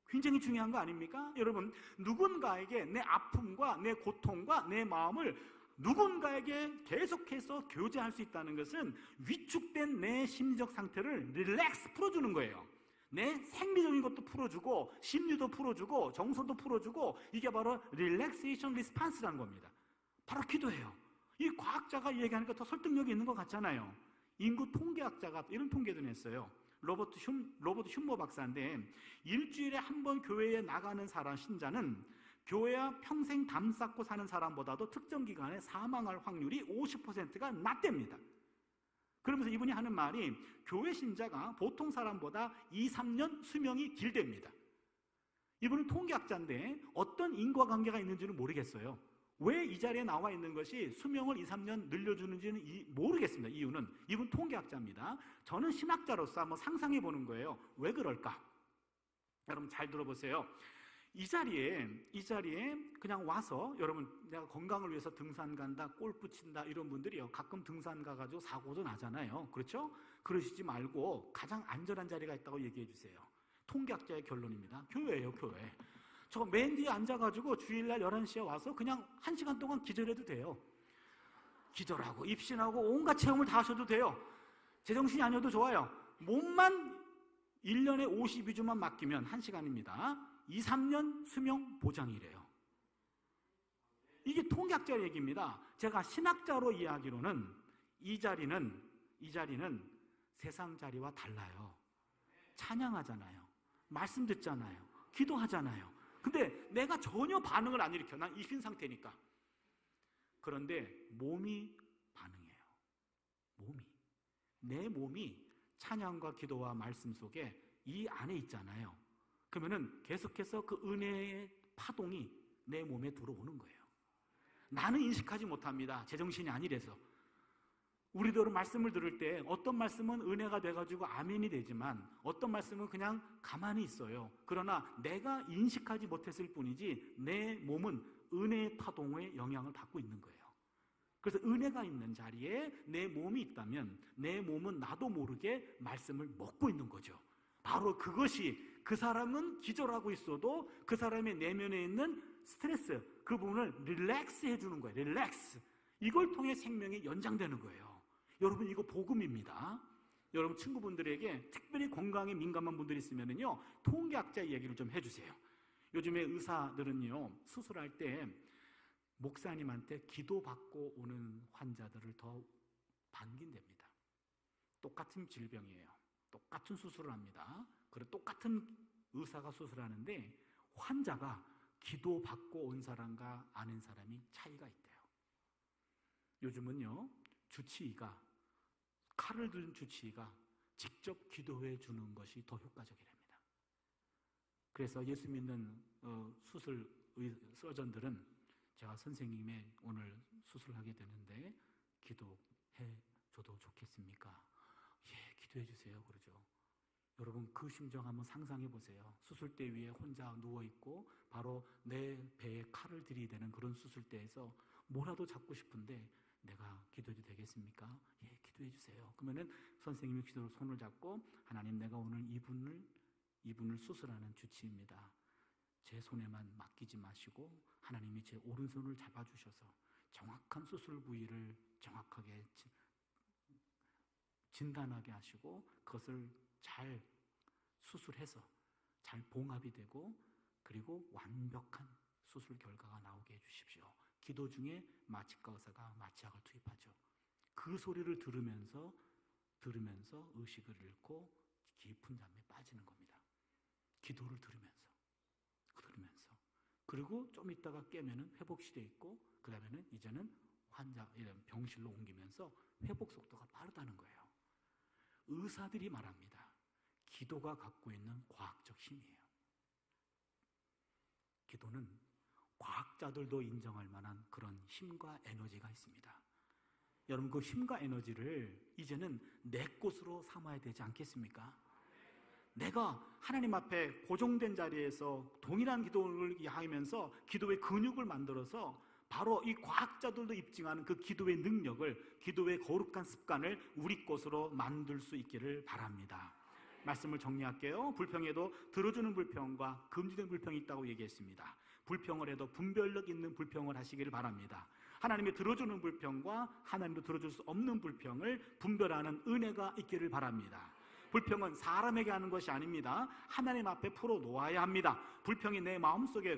굉장히 중요한 거 아닙니까? 여러분, 누군가에게 내 아픔과 내 고통과 내 마음을 누군가에게 계속해서 교제할 수 있다는 것은 위축된 내 심리적 상태를 릴렉스 풀어주는 거예요. 내 생리적인 것도 풀어주고 심리도 풀어주고 정서도 풀어주고 이게 바로 릴렉세이션 리스판스라는 겁니다. 바로 기도예요. 이 과학자가 얘기하니까 더 설득력이 있는 것 같잖아요. 인구 통계학자가 이런 통계도 냈어요. 로버트 흉모 박사인데 일주일에 한 번 교회에 나가는 사람 신자는 교회와 평생 담쌓고 사는 사람보다도 특정 기간에 사망할 확률이 50%가 낮답니다. 그러면서 이분이 하는 말이 교회 신자가 보통 사람보다 2-3년 수명이 길답니다. 이분은 통계학자인데 어떤 인과관계가 있는지는 모르겠어요. 왜 이 자리에 나와 있는 것이 수명을 2-3년 늘려주는지는 모르겠습니다. 이유는 이분 통계학자입니다. 저는 신학자로서 한번 상상해 보는 거예요. 왜 그럴까? 여러분 잘 들어보세요. 이 자리에 그냥 와서 여러분 내가 건강을 위해서 등산 간다, 골프 친다 이런 분들이요 가끔 등산 가가지고 사고도 나잖아요. 그렇죠? 그러시지 말고 가장 안전한 자리가 있다고 얘기해 주세요. 통계학자의 결론입니다. 교회예요, 교회. 저 맨 뒤에 앉아가지고 주일날 11시에 와서 그냥 1시간 동안 기절해도 돼요. 기절하고 입신하고 온갖 체험을 다 하셔도 돼요. 제정신이 아니어도 좋아요. 몸만 1년에 52주만 맡기면 1시간입니다. 2-3년 수명 보장이래요. 이게 통계학자 얘기입니다. 제가 신학자로 이야기로는 이 자리는 세상 자리와 달라요. 찬양하잖아요. 말씀 듣잖아요. 기도하잖아요. 근데 내가 전혀 반응을 안 일으켜. 난 입신 상태니까. 그런데 몸이 반응해요. 내 몸이 찬양과 기도와 말씀 속에 이 안에 있잖아요. 그러면은 계속해서 그 은혜의 파동이 내 몸에 들어오는 거예요. 나는 인식하지 못합니다. 제정신이 아니래서. 우리들은 말씀을 들을 때 어떤 말씀은 은혜가 돼가지고 아멘이 되지만 어떤 말씀은 그냥 가만히 있어요. 그러나 내가 인식하지 못했을 뿐이지 내 몸은 은혜의 파동에 영향을 받고 있는 거예요. 그래서 은혜가 있는 자리에 내 몸이 있다면 내 몸은 나도 모르게 말씀을 먹고 있는 거죠. 바로 그것이 그 사람은 기절하고 있어도 그 사람의 내면에 있는 스트레스 그 부분을 릴렉스 해주는 거예요. 릴렉스. 이걸 통해 생명이 연장되는 거예요. 여러분 이거 복음입니다. 여러분 친구분들에게 특별히 건강에 민감한 분들이 있으면요 통계학자 얘기를 좀 해주세요. 요즘에 의사들은요 수술할 때 목사님한테 기도받고 오는 환자들을 더 반긴답니다. 똑같은 질병이에요. 똑같은 수술을 합니다. 그리고 똑같은 의사가 수술하는데 환자가 기도받고 온 사람과 아는 사람이 차이가 있대요. 요즘은요 주치의가 칼을 든 주치의가 직접 기도해 주는 것이 더 효과적이랍니다. 그래서 예수 믿는 수술 서전들은 제가 선생님의 오늘 수술하게 되는데 기도해 줘도 좋겠습니까? 예, 기도해 주세요. 그러죠. 여러분 그 심정 한번 상상해 보세요. 수술대 위에 혼자 누워있고 바로 내 배에 칼을 들이대는 그런 수술대에서 뭐라도 잡고 싶은데 내가 기도해도 되겠습니까? 예, 기도해 주세요. 그러면은 선생님이 기도로 손을 잡고 하나님, 내가 오늘 이분을 수술하는 주치입니다. 제 손에만 맡기지 마시고 하나님이 제 오른손을 잡아주셔서 정확한 수술 부위를 정확하게 진단하게 하시고 그것을 잘 수술해서 잘 봉합이 되고 그리고 완벽한 수술 결과가 나오게 해주십시오. 기도 중에 마취과 의사가 마취약을 투입하죠. 그 소리를 들으면서 의식을 잃고 깊은 잠에 빠지는 겁니다. 기도를 들으면서 그리고 좀 있다가 깨면은 회복실에 있고 그 다음에는 이제는 환자 이런 병실로 옮기면서 회복 속도가 빠르다는 거예요. 의사들이 말합니다. 기도가 갖고 있는 과학적 힘이에요. 기도는 과학자들도 인정할 만한 그런 힘과 에너지가 있습니다. 여러분 그 힘과 에너지를 이제는 내 것으로 삼아야 되지 않겠습니까? 내가 하나님 앞에 고정된 자리에서 동일한 기도를 하면서 기도의 근육을 만들어서 바로 이 과학자들도 입증하는 그 기도의 능력을, 기도의 거룩한 습관을 우리 것으로 만들 수 있기를 바랍니다. 말씀을 정리할게요. 불평에도 들어주는 불평과 금지된 불평이 있다고 얘기했습니다. 불평을 해도 분별력 있는 불평을 하시기를 바랍니다. 하나님이 들어주는 불평과 하나님도 들어줄 수 없는 불평을 분별하는 은혜가 있기를 바랍니다. 불평은 사람에게 하는 것이 아닙니다. 하나님 앞에 풀어놓아야 합니다. 불평이 내 마음속에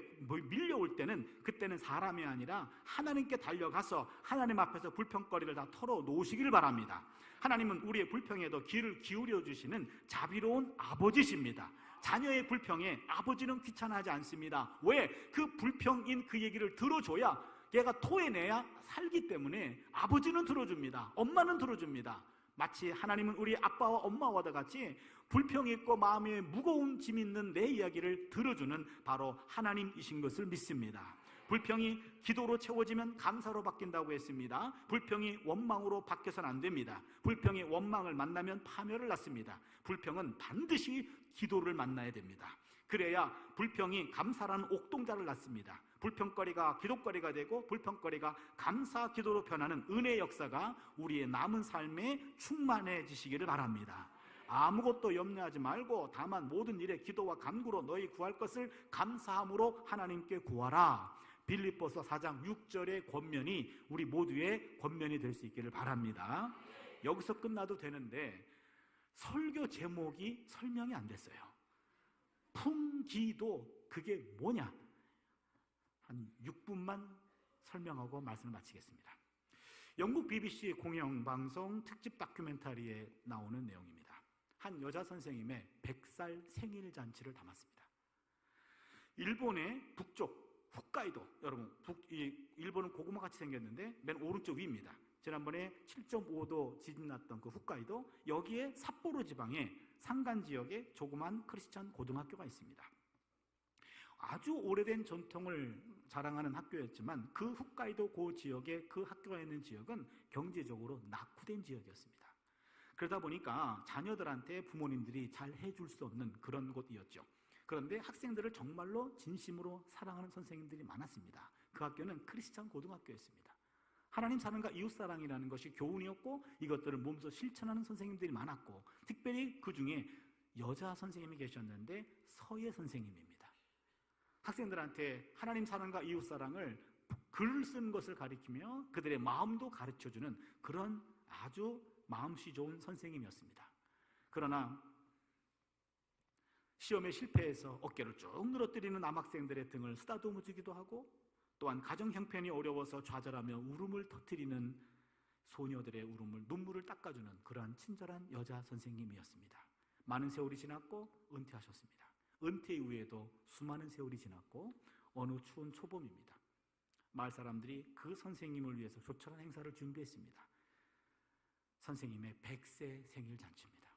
밀려올 때는 그때는 사람이 아니라 하나님께 달려가서 하나님 앞에서 불평거리를 다 털어놓으시기를 바랍니다. 하나님은 우리의 불평에도 귀를 기울여 주시는 자비로운 아버지십니다. 자녀의 불평에 아버지는 귀찮아하지 않습니다. 왜? 그 불평인 그 얘기를 들어줘야 얘가 토해내야 살기 때문에 아버지는 들어줍니다. 엄마는 들어줍니다. 마치 하나님은 우리 아빠와 엄마와 같이 불평이 있고 마음에 무거운 짐이 있는 내 이야기를 들어주는 바로 하나님이신 것을 믿습니다. 불평이 기도로 채워지면 감사로 바뀐다고 했습니다. 불평이 원망으로 바뀌어서는 안 됩니다. 불평이 원망을 만나면 파멸을 낳습니다. 불평은 반드시 기도를 만나야 됩니다. 그래야 불평이 감사라는 옥동자를 낳습니다. 불평거리가 기도거리가 되고 불평거리가 감사 기도로 변하는 은혜의 역사가 우리의 남은 삶에 충만해지시기를 바랍니다. 아무것도 염려하지 말고 다만 모든 일에 기도와 간구로 너희 구할 것을 감사함으로 하나님께 구하라. 빌립보서 4장 6절의 권면이 우리 모두의 권면이 될 수 있기를 바랍니다. 여기서 끝나도 되는데 설교 제목이 설명이 안 됐어요. 풍기도 그게 뭐냐? 한 6분만 설명하고 말씀을 마치겠습니다. 영국 BBC 공영방송 특집 다큐멘터리에 나오는 내용입니다. 한 여자 선생님의 100살 생일 잔치를 담았습니다. 일본의 북쪽 홋카이도, 여러분 일본은 고구마같이 생겼는데 맨 오른쪽 위입니다. 지난번에 7.5도 지진 났던 그 홋카이도, 여기에 삿포로 지방에 산간 지역에 조그만 크리스천 고등학교가 있습니다. 아주 오래된 전통을 자랑하는 학교였지만 그 홋카이도 그 지역에 그 학교가 있는 지역은 경제적으로 낙후된 지역이었습니다. 그러다 보니까 자녀들한테 부모님들이 잘 해줄 수 없는 그런 곳이었죠. 그런데 학생들을 정말로 진심으로 사랑하는 선생님들이 많았습니다. 그 학교는 크리스천 고등학교였습니다. 하나님 사랑과 이웃사랑이라는 것이 교훈이었고 이것들을 몸소 실천하는 선생님들이 많았고, 특별히 그 중에 여자 선생님이 계셨는데 서예 선생님입니다. 학생들한테 하나님 사랑과 이웃사랑을 글을 쓰는 것을 가리키며 그들의 마음도 가르쳐주는 그런 아주 마음씨 좋은 선생님이었습니다. 그러나 시험에 실패해서 어깨를 쭉 늘어뜨리는 남학생들의 등을 쓰다듬어 주기도 하고, 또한 가정 형편이 어려워서 좌절하며 울음을 터뜨리는 소녀들의 울음을, 눈물을 닦아주는 그러한 친절한 여자 선생님이었습니다. 많은 세월이 지났고 은퇴하셨습니다. 은퇴 이후에도 수많은 세월이 지났고 어느 추운 초봄입니다. 마을 사람들이 그 선생님을 위해서 조촐한 행사를 준비했습니다. 선생님의 100세 생일 잔치입니다.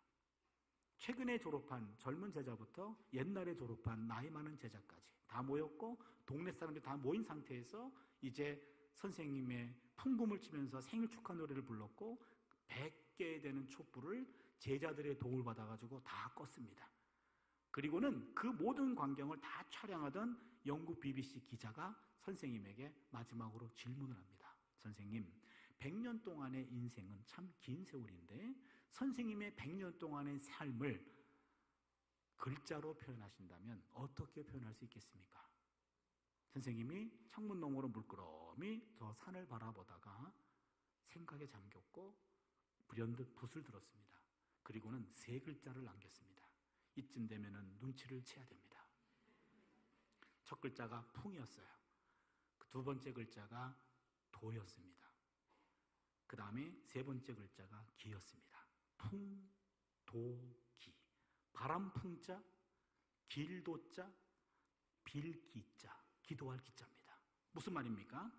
최근에 졸업한 젊은 제자부터 옛날에 졸업한 나이 많은 제자까지 다 모였고 동네 사람들이 다 모인 상태에서 이제 선생님의 풍금을 치면서 생일 축하 노래를 불렀고 100개 되는 촛불을 제자들의 도움을 받아가지고 다 껐습니다. 그리고는 그 모든 광경을 다 촬영하던 영국 BBC 기자가 선생님에게 마지막으로 질문을 합니다. 선생님, 100년 동안의 인생은 참 긴 세월인데 선생님의 100년 동안의 삶을 글자로 표현하신다면 어떻게 표현할 수 있겠습니까? 선생님이 창문 너머로 물끄러미 저 산을 바라보다가 생각에 잠겼고 불현듯 붓을 들었습니다. 그리고는 3글자를 남겼습니다. 이쯤 되면은 눈치를 채야 됩니다. 첫 글자가 풍이었어요. 그 2번째 글자가 도였습니다. 그 다음에 3번째 글자가 기였습니다. 풍, 도, 기. 바람 풍자, 길도자, 빌기자, 기도할 기자입니다. 무슨 말입니까?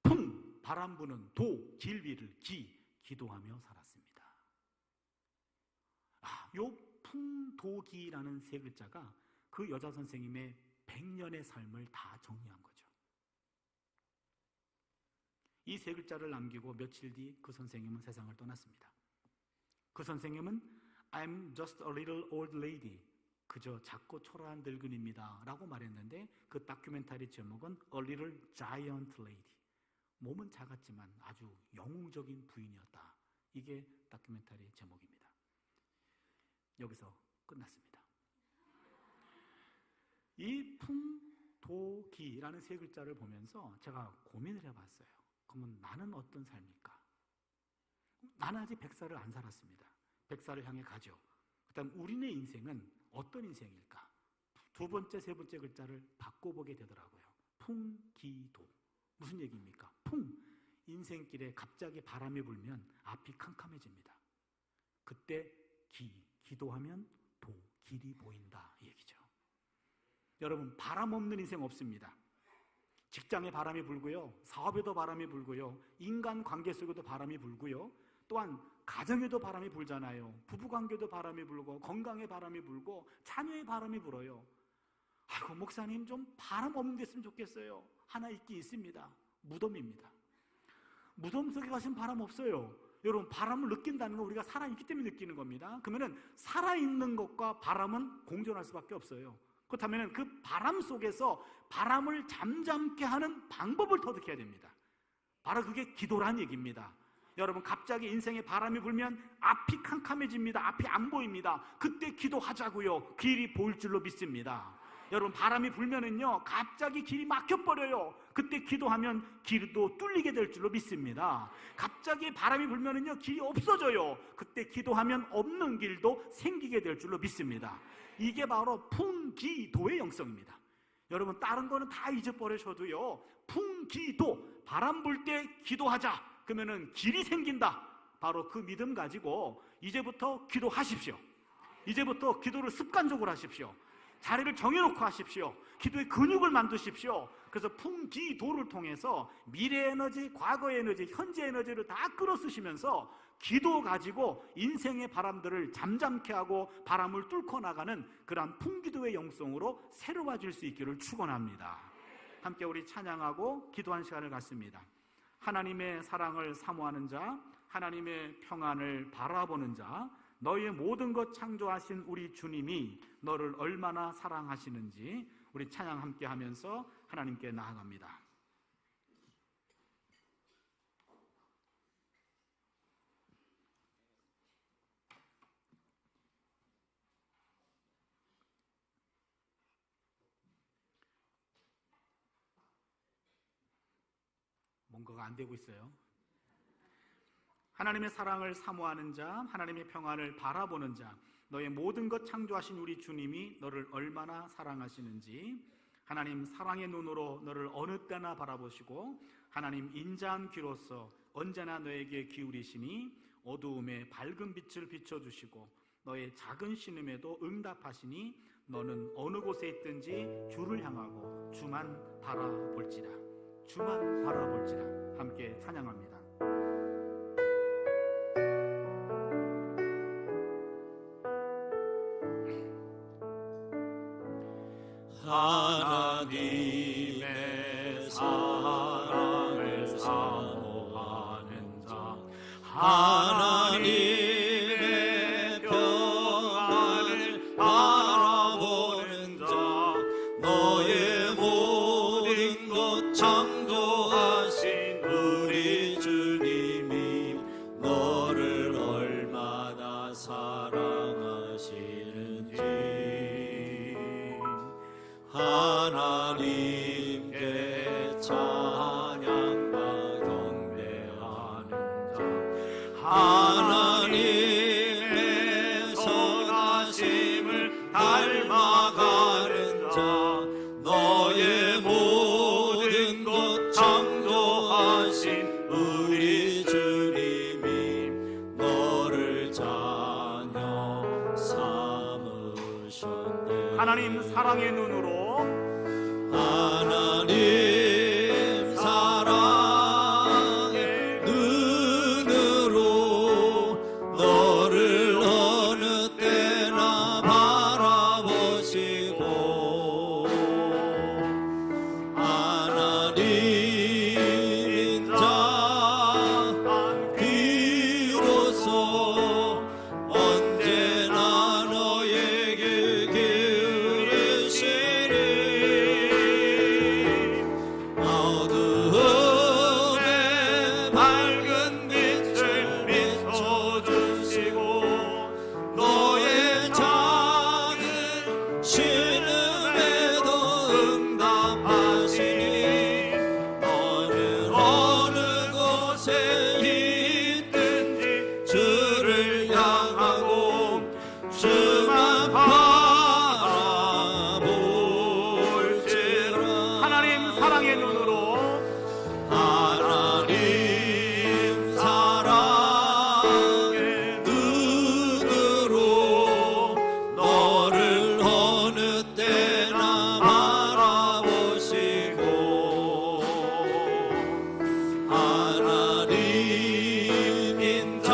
풍, 바람 부는 도, 길 위를 기, 기도하며 살았습니다. 요 풍도기라는 3글자가 그 여자 선생님의 100년의 삶을 다 정리한 거죠. 이 3글자를 남기고 며칠 뒤 그 선생님은 세상을 떠났습니다. 그 선생님은 I'm just a little old lady, 그저 작고 초라한 늙은입니다 라고 말했는데 그 다큐멘터리 제목은 A Little Giant Lady, 몸은 작았지만 아주 영웅적인 부인이었다. 이게 다큐멘터리 제목입니다. 여기서 끝났습니다. 이 풍도기라는 3글자를 보면서 제가 고민을 해봤어요. 그러면 나는 어떤 삶일까? 나는 아직 100살을 안 살았습니다. 100살을 향해 가죠. 그 다음 우리네 인생은 어떤 인생일까? 2번째, 3번째 글자를 바꿔보게 되더라고요. 풍기도. 무슨 얘기입니까? 풍, 인생길에 갑자기 바람이 불면 앞이 캄캄해집니다. 그때 기도하면 도, 길이 보인다 이 얘기죠. 여러분, 바람 없는 인생 없습니다. 직장에 바람이 불고요, 사업에도 바람이 불고요, 인간관계 속에도 바람이 불고요, 또한 가정에도 바람이 불잖아요. 부부관계도 바람이 불고 건강에 바람이 불고 자녀의 바람이 불어요. 아이고 목사님 좀 바람 없는 데 있으면 좋겠어요. 하나 있긴 있습니다. 무덤입니다. 무덤 속에 가시면 바람 없어요. 여러분, 바람을 느낀다는 건 우리가 살아있기 때문에 느끼는 겁니다. 그러면 살아있는 것과 바람은 공존할 수밖에 없어요. 그렇다면 그 바람 속에서 바람을 잠잠케 하는 방법을 터득해야 됩니다. 바로 그게 기도란 얘기입니다. 여러분, 갑자기 인생에 바람이 불면 앞이 캄캄해집니다. 앞이 안 보입니다. 그때 기도하자고요. 길이 보일 줄로 믿습니다. 여러분, 바람이 불면은요, 갑자기 길이 막혀버려요. 그때 기도하면 길도 뚫리게 될 줄로 믿습니다. 갑자기 바람이 불면은요, 길이 없어져요. 그때 기도하면 없는 길도 생기게 될 줄로 믿습니다. 이게 바로 풍기도의 영성입니다. 여러분, 다른 거는 다 잊어버리셔도요, 풍기도, 바람 불 때 기도하자. 그러면은 길이 생긴다. 바로 그 믿음 가지고 이제부터 기도하십시오. 이제부터 기도를 습관적으로 하십시오. 자리를 정해놓고 하십시오. 기도의 근육을 만드십시오. 그래서 풍기도를 통해서 미래 에너지, 과거 에너지, 현재 에너지를 다 끌어쓰시면서 기도 가지고 인생의 바람들을 잠잠케 하고 바람을 뚫고 나가는 그러한 풍기도의 영성으로 새로워질 수 있기를 축원합니다. 함께 우리 찬양하고 기도한 시간을 갖습니다. 하나님의 사랑을 사모하는 자, 하나님의 평안을 바라보는 자, 너의 모든 것 창조하신 우리 주님이 너를 얼마나 사랑하시는지 우리 찬양 함께 하면서 하나님께 나아갑니다. 뭔가가 안 되고 있어요. 하나님의 사랑을 사모하는 자, 하나님의 평안을 바라보는 자, 너의 모든 것 창조하신 우리 주님이 너를 얼마나 사랑하시는지, 하나님 사랑의 눈으로 너를 어느 때나 바라보시고 하나님 인자한 귀로서 언제나 너에게 기울이시니 어두움에 밝은 빛을 비춰주시고 너의 작은 신음에도 응답하시니 너는 어느 곳에 있든지 주를 향하고 주만 바라볼지라, 주만 바라볼지라. 함께 찬양합니다. 하나님의 사랑을 사모하는 자, 하나님의 평안을 바라보는 자, 너의 모든 것 창조하신 우리 주님이 너를 얼마나 사랑하시는지 하나님께 찬양과 경배하는 자, 하나님의 선하심을 닮아가는 자, 너의 모든 것 창조하신 우리 주님이 너를 자녀 삼으셨네. 하나님 사랑의 눈으로 하나님 사랑의 눈으로 너를 어느 때나 바라보시고 하나님 자 비로소 언제나 너에게 기울이시니 어두움에 밝은 빛을 비춰주시고 너의 작은 신음에도 응답하시니 너는 어느 곳에 있든지 주를 향하고 주만 바라볼지라. 하나님 사랑의 눈으로 하나님 사랑의 눈으로 너를 어느 때나 바라보시고 하나님인 자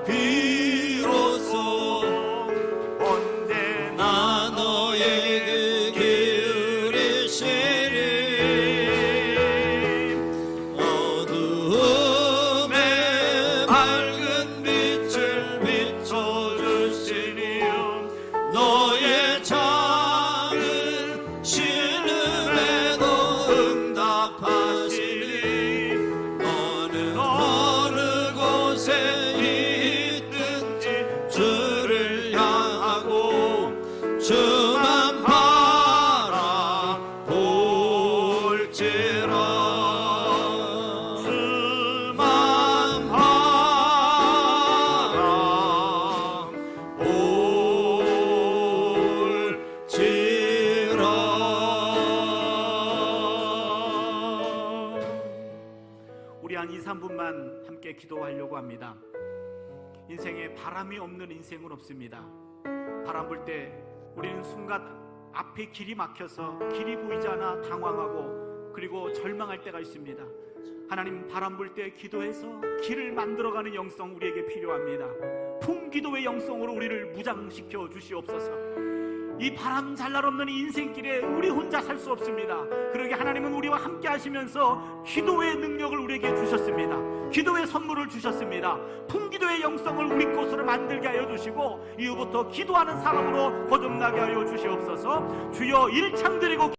비로소 언제나 너에게 기울이시니 어두움에 밝은 빛을 비춰주시니 너의 작은 신음에도 응답하시니 너는 어느 곳에 있든지 주를 향하고 주만 바라볼지라. 주만 바라볼지라. 우리 한 2, 3분만 함께 기도하려고 합니다. 인생에 바람이 없는 인생은 없습니다. 바람 불 때 우리는 순간 앞에 길이 막혀서 길이 보이지 않아 당황하고 그리고 절망할 때가 있습니다. 하나님, 바람 불 때 기도해서 길을 만들어가는 영성 우리에게 필요합니다. 풍기도의 영성으로 우리를 무장시켜 주시옵소서. 이 바람 잘 날 없는 인생길에 우리 혼자 살 수 없습니다. 그러게 하나님은 우리와 함께 하시면서 기도의 능력을 우리에게 주셨습니다. 기도의 선물을 주셨습니다. 풍기도의 영성을 우리 것으로 만들게 하여 주시고 이후부터 기도하는 사람으로 거듭나게 하여 주시옵소서. 주여, 일창 드리고